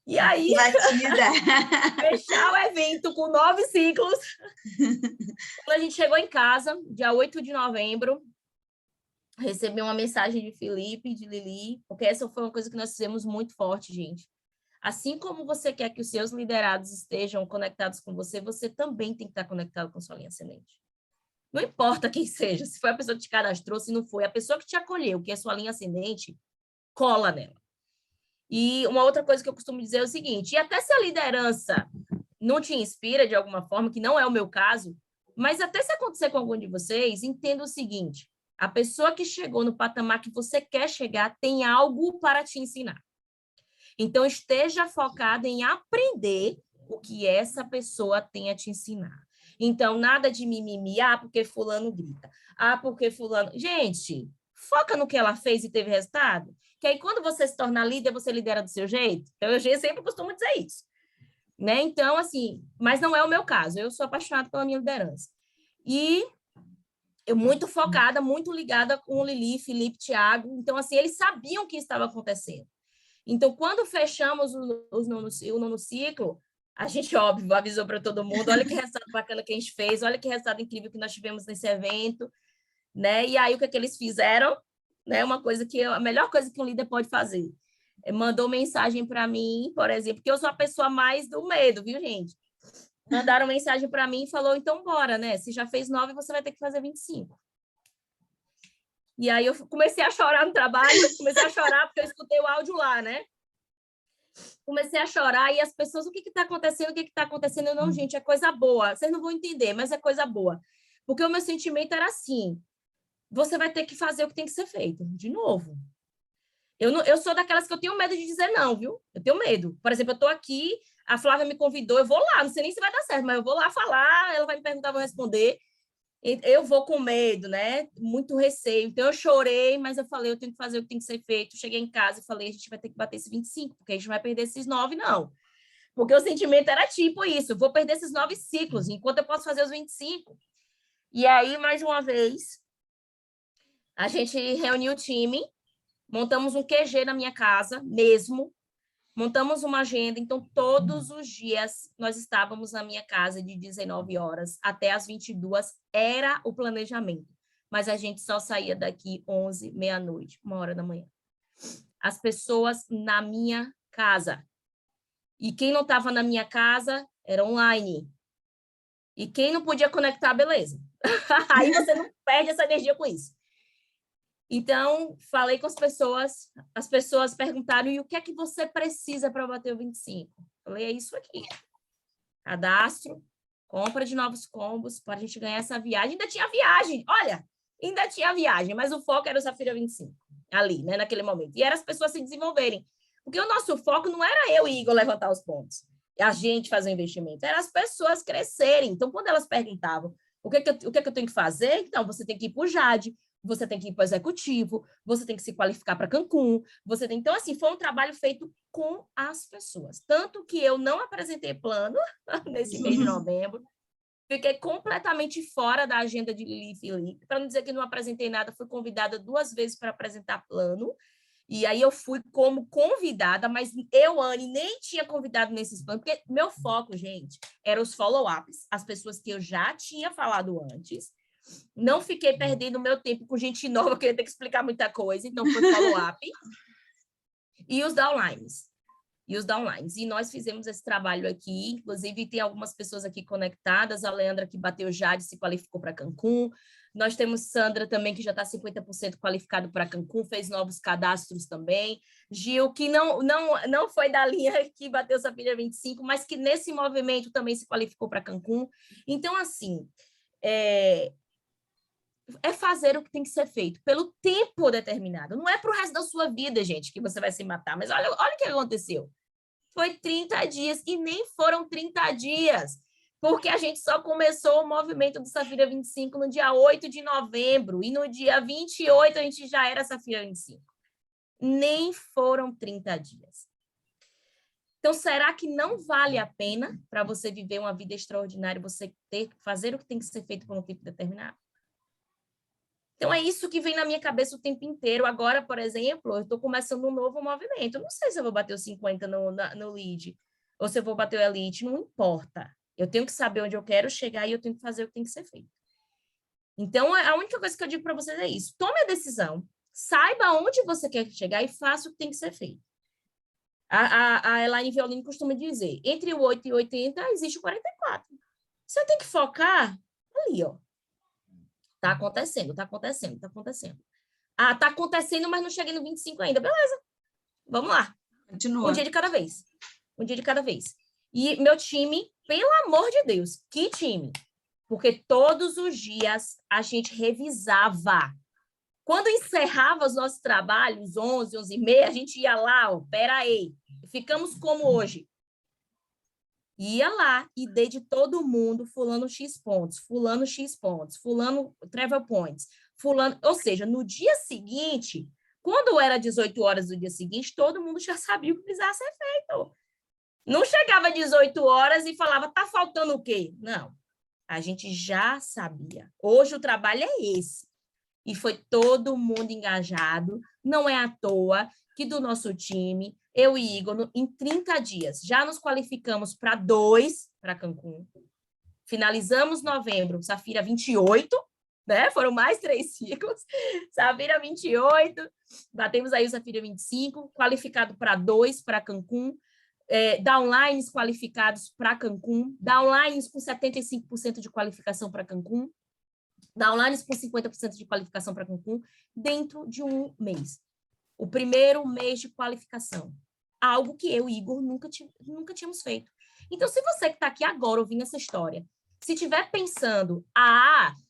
E aí, fechar o evento com 9 ciclos. Quando a gente chegou em casa, dia 8 de novembro, recebi uma mensagem de Felipe e de Lili, porque essa foi uma coisa que nós fizemos muito forte, gente. Assim como você quer que os seus liderados estejam conectados com você, você também tem que estar conectado com sua linha ascendente. Não importa quem seja, se foi a pessoa que te cadastrou, se não foi, a pessoa que te acolheu, que é sua linha ascendente, cola nela. E uma outra coisa que eu costumo dizer é o seguinte, e até se a liderança não te inspira de alguma forma, que não é o meu caso, mas até se acontecer com algum de vocês, entenda o seguinte, a pessoa que chegou no patamar que você quer chegar tem algo para te ensinar. Então, esteja focado em aprender o que essa pessoa tem a te ensinar. Então, nada de mimimi, porque fulano grita, porque fulano... Gente, foca no que ela fez e teve resultado, que aí quando você se torna líder, você lidera do seu jeito. Então, eu sempre costumo dizer isso. Né? Então, assim, mas não é o meu caso, eu sou apaixonada pela minha liderança. E eu muito focada, muito ligada com o Lili, Felipe, Thiago, então, assim, eles sabiam o que estava acontecendo. Então, quando fechamos o nono ciclo, a gente, óbvio, avisou para todo mundo, olha que resultado bacana que a gente fez, olha que resultado incrível que nós tivemos nesse evento, né? E aí, o que é que eles fizeram? Né? Uma coisa que a melhor coisa que um líder pode fazer. Mandou mensagem para mim, por exemplo, que eu sou a pessoa mais do medo, viu, gente? Mandaram mensagem para mim e falou, então bora, né? Se já fez 9, você vai ter que fazer 25. E aí eu comecei a chorar no trabalho, comecei a chorar porque eu escutei o áudio lá, né? Comecei a chorar e as pessoas, o que está acontecendo? O que está acontecendo? Eu, não, gente, é coisa boa. Vocês não vão entender, mas é coisa boa. Porque o meu sentimento era assim, você vai ter que fazer o que tem que ser feito. De novo. Eu sou daquelas que eu tenho medo de dizer não, viu? Eu tenho medo. Por exemplo, eu estou aqui, a Flávia me convidou, eu vou lá, não sei nem se vai dar certo, mas eu vou lá falar, ela vai me perguntar, eu vou responder. Eu vou com medo, né? Muito receio. Então, eu chorei, mas eu falei, eu tenho que fazer o que tem que ser feito. Cheguei em casa e falei, a gente vai ter que bater esses 25, porque a gente não vai perder esses 9, não. Porque o sentimento era tipo isso, vou perder esses 9 ciclos, enquanto eu posso fazer os 25. E aí, mais uma vez, a gente reuniu o time, montamos um QG na minha casa, mesmo, montamos uma agenda, então todos os dias nós estávamos na minha casa de 19 horas até as 22, era o planejamento, mas a gente só saía daqui 11, meia-noite, 1h da manhã. As pessoas na minha casa. E quem não estava na minha casa era online. E quem não podia conectar, beleza. Aí você não perde essa energia com isso. Então, falei com as pessoas perguntaram, e o que é que você precisa para bater o 25? Falei, é isso aqui. Cadastro, compra de novos combos para a gente ganhar essa viagem. Ainda tinha viagem, olha, ainda tinha viagem, mas o foco era o Safira 25, ali, né, naquele momento. E era as pessoas se desenvolverem. Porque o nosso foco não era eu e Igor levantar os pontos, a gente fazer o investimento, era as pessoas crescerem. Então, quando elas perguntavam, o que é que eu tenho que fazer? Então, você tem que ir para o Jade, você tem que ir para o executivo, você tem que se qualificar para Cancún, você tem... Então, assim, foi um trabalho feito com as pessoas. Tanto que eu não apresentei plano nesse mês de novembro, fiquei completamente fora da agenda de Lili e Felipe, para não dizer que não apresentei nada, fui convidada 2 vezes para apresentar plano, e aí eu fui como convidada, mas eu, Anne, nem tinha convidado nesses planos, porque meu foco, gente, era os follow-ups, as pessoas que eu já tinha falado antes. Não fiquei perdendo meu tempo com gente nova, que eu ia ter que explicar muita coisa, então foi follow-up. E os downlines. E nós fizemos esse trabalho aqui, inclusive tem algumas pessoas aqui conectadas, a Leandra que bateu Jade se qualificou para Cancún, nós temos Sandra também, que já está 50% qualificado para Cancún, fez novos cadastros também, Gil, que não foi da linha que bateu Safira 25, mas que nesse movimento também se qualificou para Cancún. Então, assim, é fazer o que tem que ser feito, pelo tempo determinado. Não é para o resto da sua vida, gente, que você vai se matar, mas olha o que aconteceu. Foi 30 dias, e nem foram 30 dias, porque a gente só começou o movimento do Safira 25 no dia 8 de novembro, e no dia 28 a gente já era Safira 25. Nem foram 30 dias. Então, será que não vale a pena para você viver uma vida extraordinária, você fazer o que tem que ser feito por um tempo determinado? Então, é isso que vem na minha cabeça o tempo inteiro. Agora, por exemplo, eu estou começando um novo movimento. Eu não sei se eu vou bater os 50 no lead, ou se eu vou bater o elite, não importa. Eu tenho que saber onde eu quero chegar e eu tenho que fazer o que tem que ser feito. Então, a única coisa que eu digo para vocês é isso. Tome a decisão, saiba onde você quer chegar e faça o que tem que ser feito. A Elaine Violino costuma dizer, entre o 8 e 80 existe o 44. Você tem que focar ali, ó. Tá acontecendo, tá acontecendo, tá acontecendo. Ah, tá acontecendo, mas não cheguei no 25 ainda. Beleza, vamos lá. Continua. Um dia de cada vez. Um dia de cada vez. E meu time, pelo amor de Deus, que time? Porque todos os dias a gente revisava. Quando encerrava os nossos trabalhos, 11, 11h30, a gente ia lá, ó, peraí, ficamos como hoje. Ia lá e dei de todo mundo, fulano X pontos, fulano X pontos, fulano travel points, fulano... Ou seja, no dia seguinte, quando era 18 horas do dia seguinte, todo mundo já sabia o que precisava ser feito. Não chegava 18 horas e falava, tá faltando o quê? Não, a gente já sabia. Hoje o trabalho é esse. E foi todo mundo engajado. Não é à toa que do nosso time, eu e Igor, em 30 dias, já nos qualificamos para 2 para Cancún. Finalizamos novembro, Safira 28, né? Foram mais 3 ciclos. Safira 28, batemos aí o Safira 25, qualificado para 2 para Cancún. Downlines qualificados para Cancún, downlines com 75% de qualificação para Cancún, downlines com 50% de qualificação para Cancún, dentro de um mês. O primeiro mês de qualificação. Algo que eu e Igor nunca tínhamos feito. Então, se você que está aqui agora ouvindo essa história, se estiver pensando,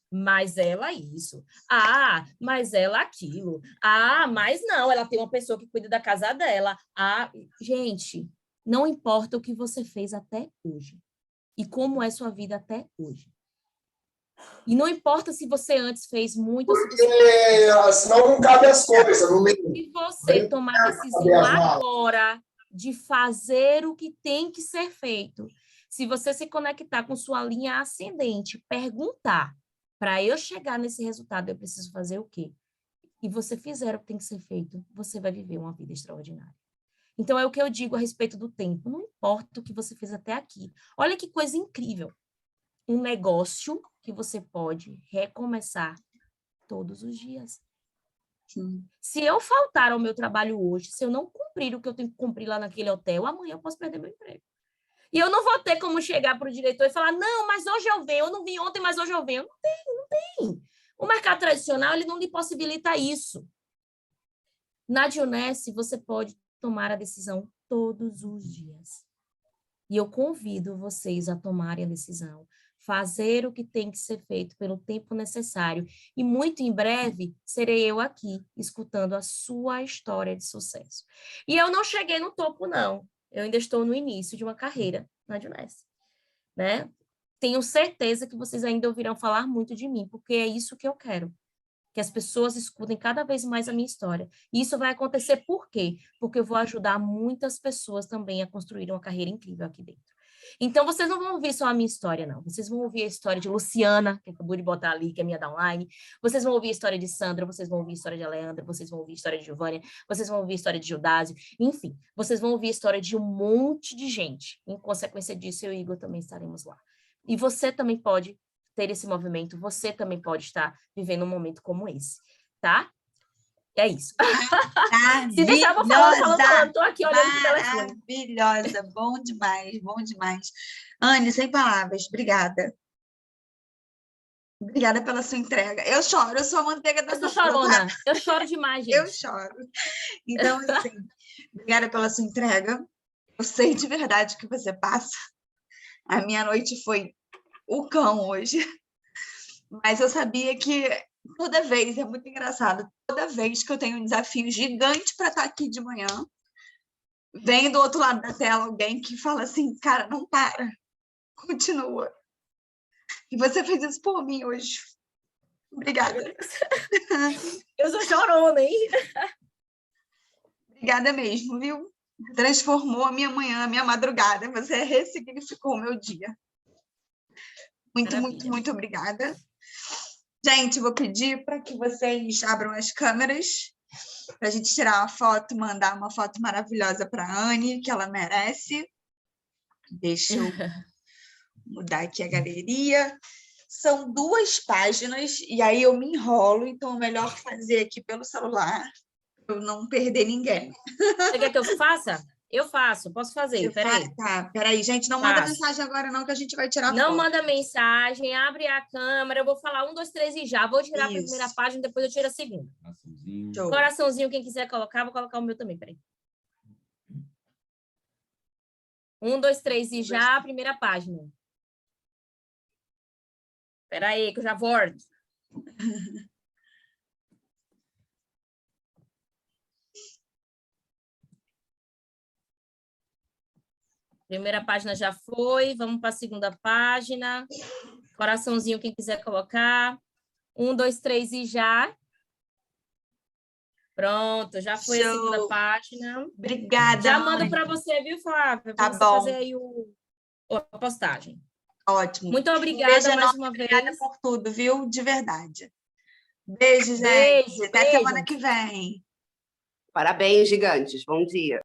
mas ela isso, mas ela aquilo, mas não, ela tem uma pessoa que cuida da casa dela, gente, não importa o que você fez até hoje e como é sua vida até hoje. E não importa se você antes fez muito... Porque senão não cabe as coisas. Se você tomar a decisão agora de fazer o que tem que ser feito, se você se conectar com sua linha ascendente, perguntar, para eu chegar nesse resultado, eu preciso fazer o quê? E você fizer o que tem que ser feito, você vai viver uma vida extraordinária. Então, é o que eu digo a respeito do tempo. Não importa o que você fez até aqui. Olha que coisa incrível. Um negócio que você pode recomeçar todos os dias. Sim. Se eu faltar ao meu trabalho hoje, se eu não cumprir o que eu tenho que cumprir lá naquele hotel, amanhã eu posso perder meu emprego. E eu não vou ter como chegar para o diretor e falar, não, mas hoje eu venho, eu não vim ontem, mas hoje eu venho. Não tem. O mercado tradicional, ele não lhe possibilita isso. Na Dionesse, você pode tomar a decisão todos os dias. E eu convido vocês a tomarem a decisão, fazer o que tem que ser feito pelo tempo necessário. E muito em breve, serei eu aqui, escutando a sua história de sucesso. E eu não cheguei no topo, não. Eu ainda estou no início de uma carreira na Dionesse, né? Tenho certeza que vocês ainda ouvirão falar muito de mim, porque é isso que eu quero. Que as pessoas escutem cada vez mais a minha história. E isso vai acontecer por quê? Porque eu vou ajudar muitas pessoas também a construir uma carreira incrível aqui dentro. Então, vocês não vão ouvir só a minha história, não. Vocês vão ouvir a história de Luciana, que acabou de botar ali, que é minha downline. Vocês vão ouvir a história de Sandra, vocês vão ouvir a história de Aleandra, vocês vão ouvir a história de Giovânia, vocês vão ouvir a história de Judásio. Enfim, vocês vão ouvir a história de um monte de gente. Em consequência disso, eu e Igor também estaremos lá. E você também pode ter esse movimento, você também pode estar vivendo um momento como esse, tá? É isso. Se deixar, eu vou falando. Tô aqui olhando pro telefone. Maravilhosa, bom demais, bom demais. Anne, sem palavras, obrigada. Obrigada pela sua entrega. Eu choro, eu sou a manteiga da Eu sou chorona, eu choro demais, gente. Eu choro. Então, assim, obrigada pela sua entrega. Eu sei de verdade o que você passa. A minha noite foi o cão hoje. Mas eu sabia que toda vez, é muito engraçado, toda vez que eu tenho um desafio gigante para estar aqui de manhã, vem do outro lado da tela alguém que fala assim, cara, não para, continua. E você fez isso por mim hoje. Obrigada. Eu sou chorona, hein? Obrigada mesmo, viu? Transformou a minha manhã, a minha madrugada. Você ressignificou o meu dia. Muito, Maravilha. muito, muito obrigada. Gente, vou pedir para que vocês abram as câmeras para a gente tirar uma foto, mandar uma foto maravilhosa para a Anne, que ela merece. Deixa eu mudar aqui a galeria. são 2 páginas, e aí eu me enrolo, então é melhor fazer aqui pelo celular, para eu não perder ninguém. Você quer que eu faça? Eu faço, posso fazer, peraí. Tá, peraí, gente, não manda Faço. mensagem agora não, que a gente vai tirar Não foto. manda mensagem, abre a câmera, eu vou falar 1, 2, 3 e já. Vou tirar a Isso. primeira página, depois eu tiro a segunda. Show. Coraçãozinho, quem quiser colocar, vou colocar o meu também, peraí. 1, 2, 3 e já, a primeira página. Peraí, que eu já volto. Primeira página já foi, vamos para a segunda página. Coraçãozinho, quem quiser colocar. 1, 2, 3 e já. Pronto, já foi a segunda Show. página. Obrigada, Já mando Anne. para você, viu, Flávia? Tá Para você bom. fazer aí a postagem. Ótimo. Muito Um obrigada beijo mais enorme, uma obrigada vez. por tudo, viu? De verdade. Beijo, gente. Beijo, Até semana beijo. que vem. Parabéns, gigantes. Bom dia.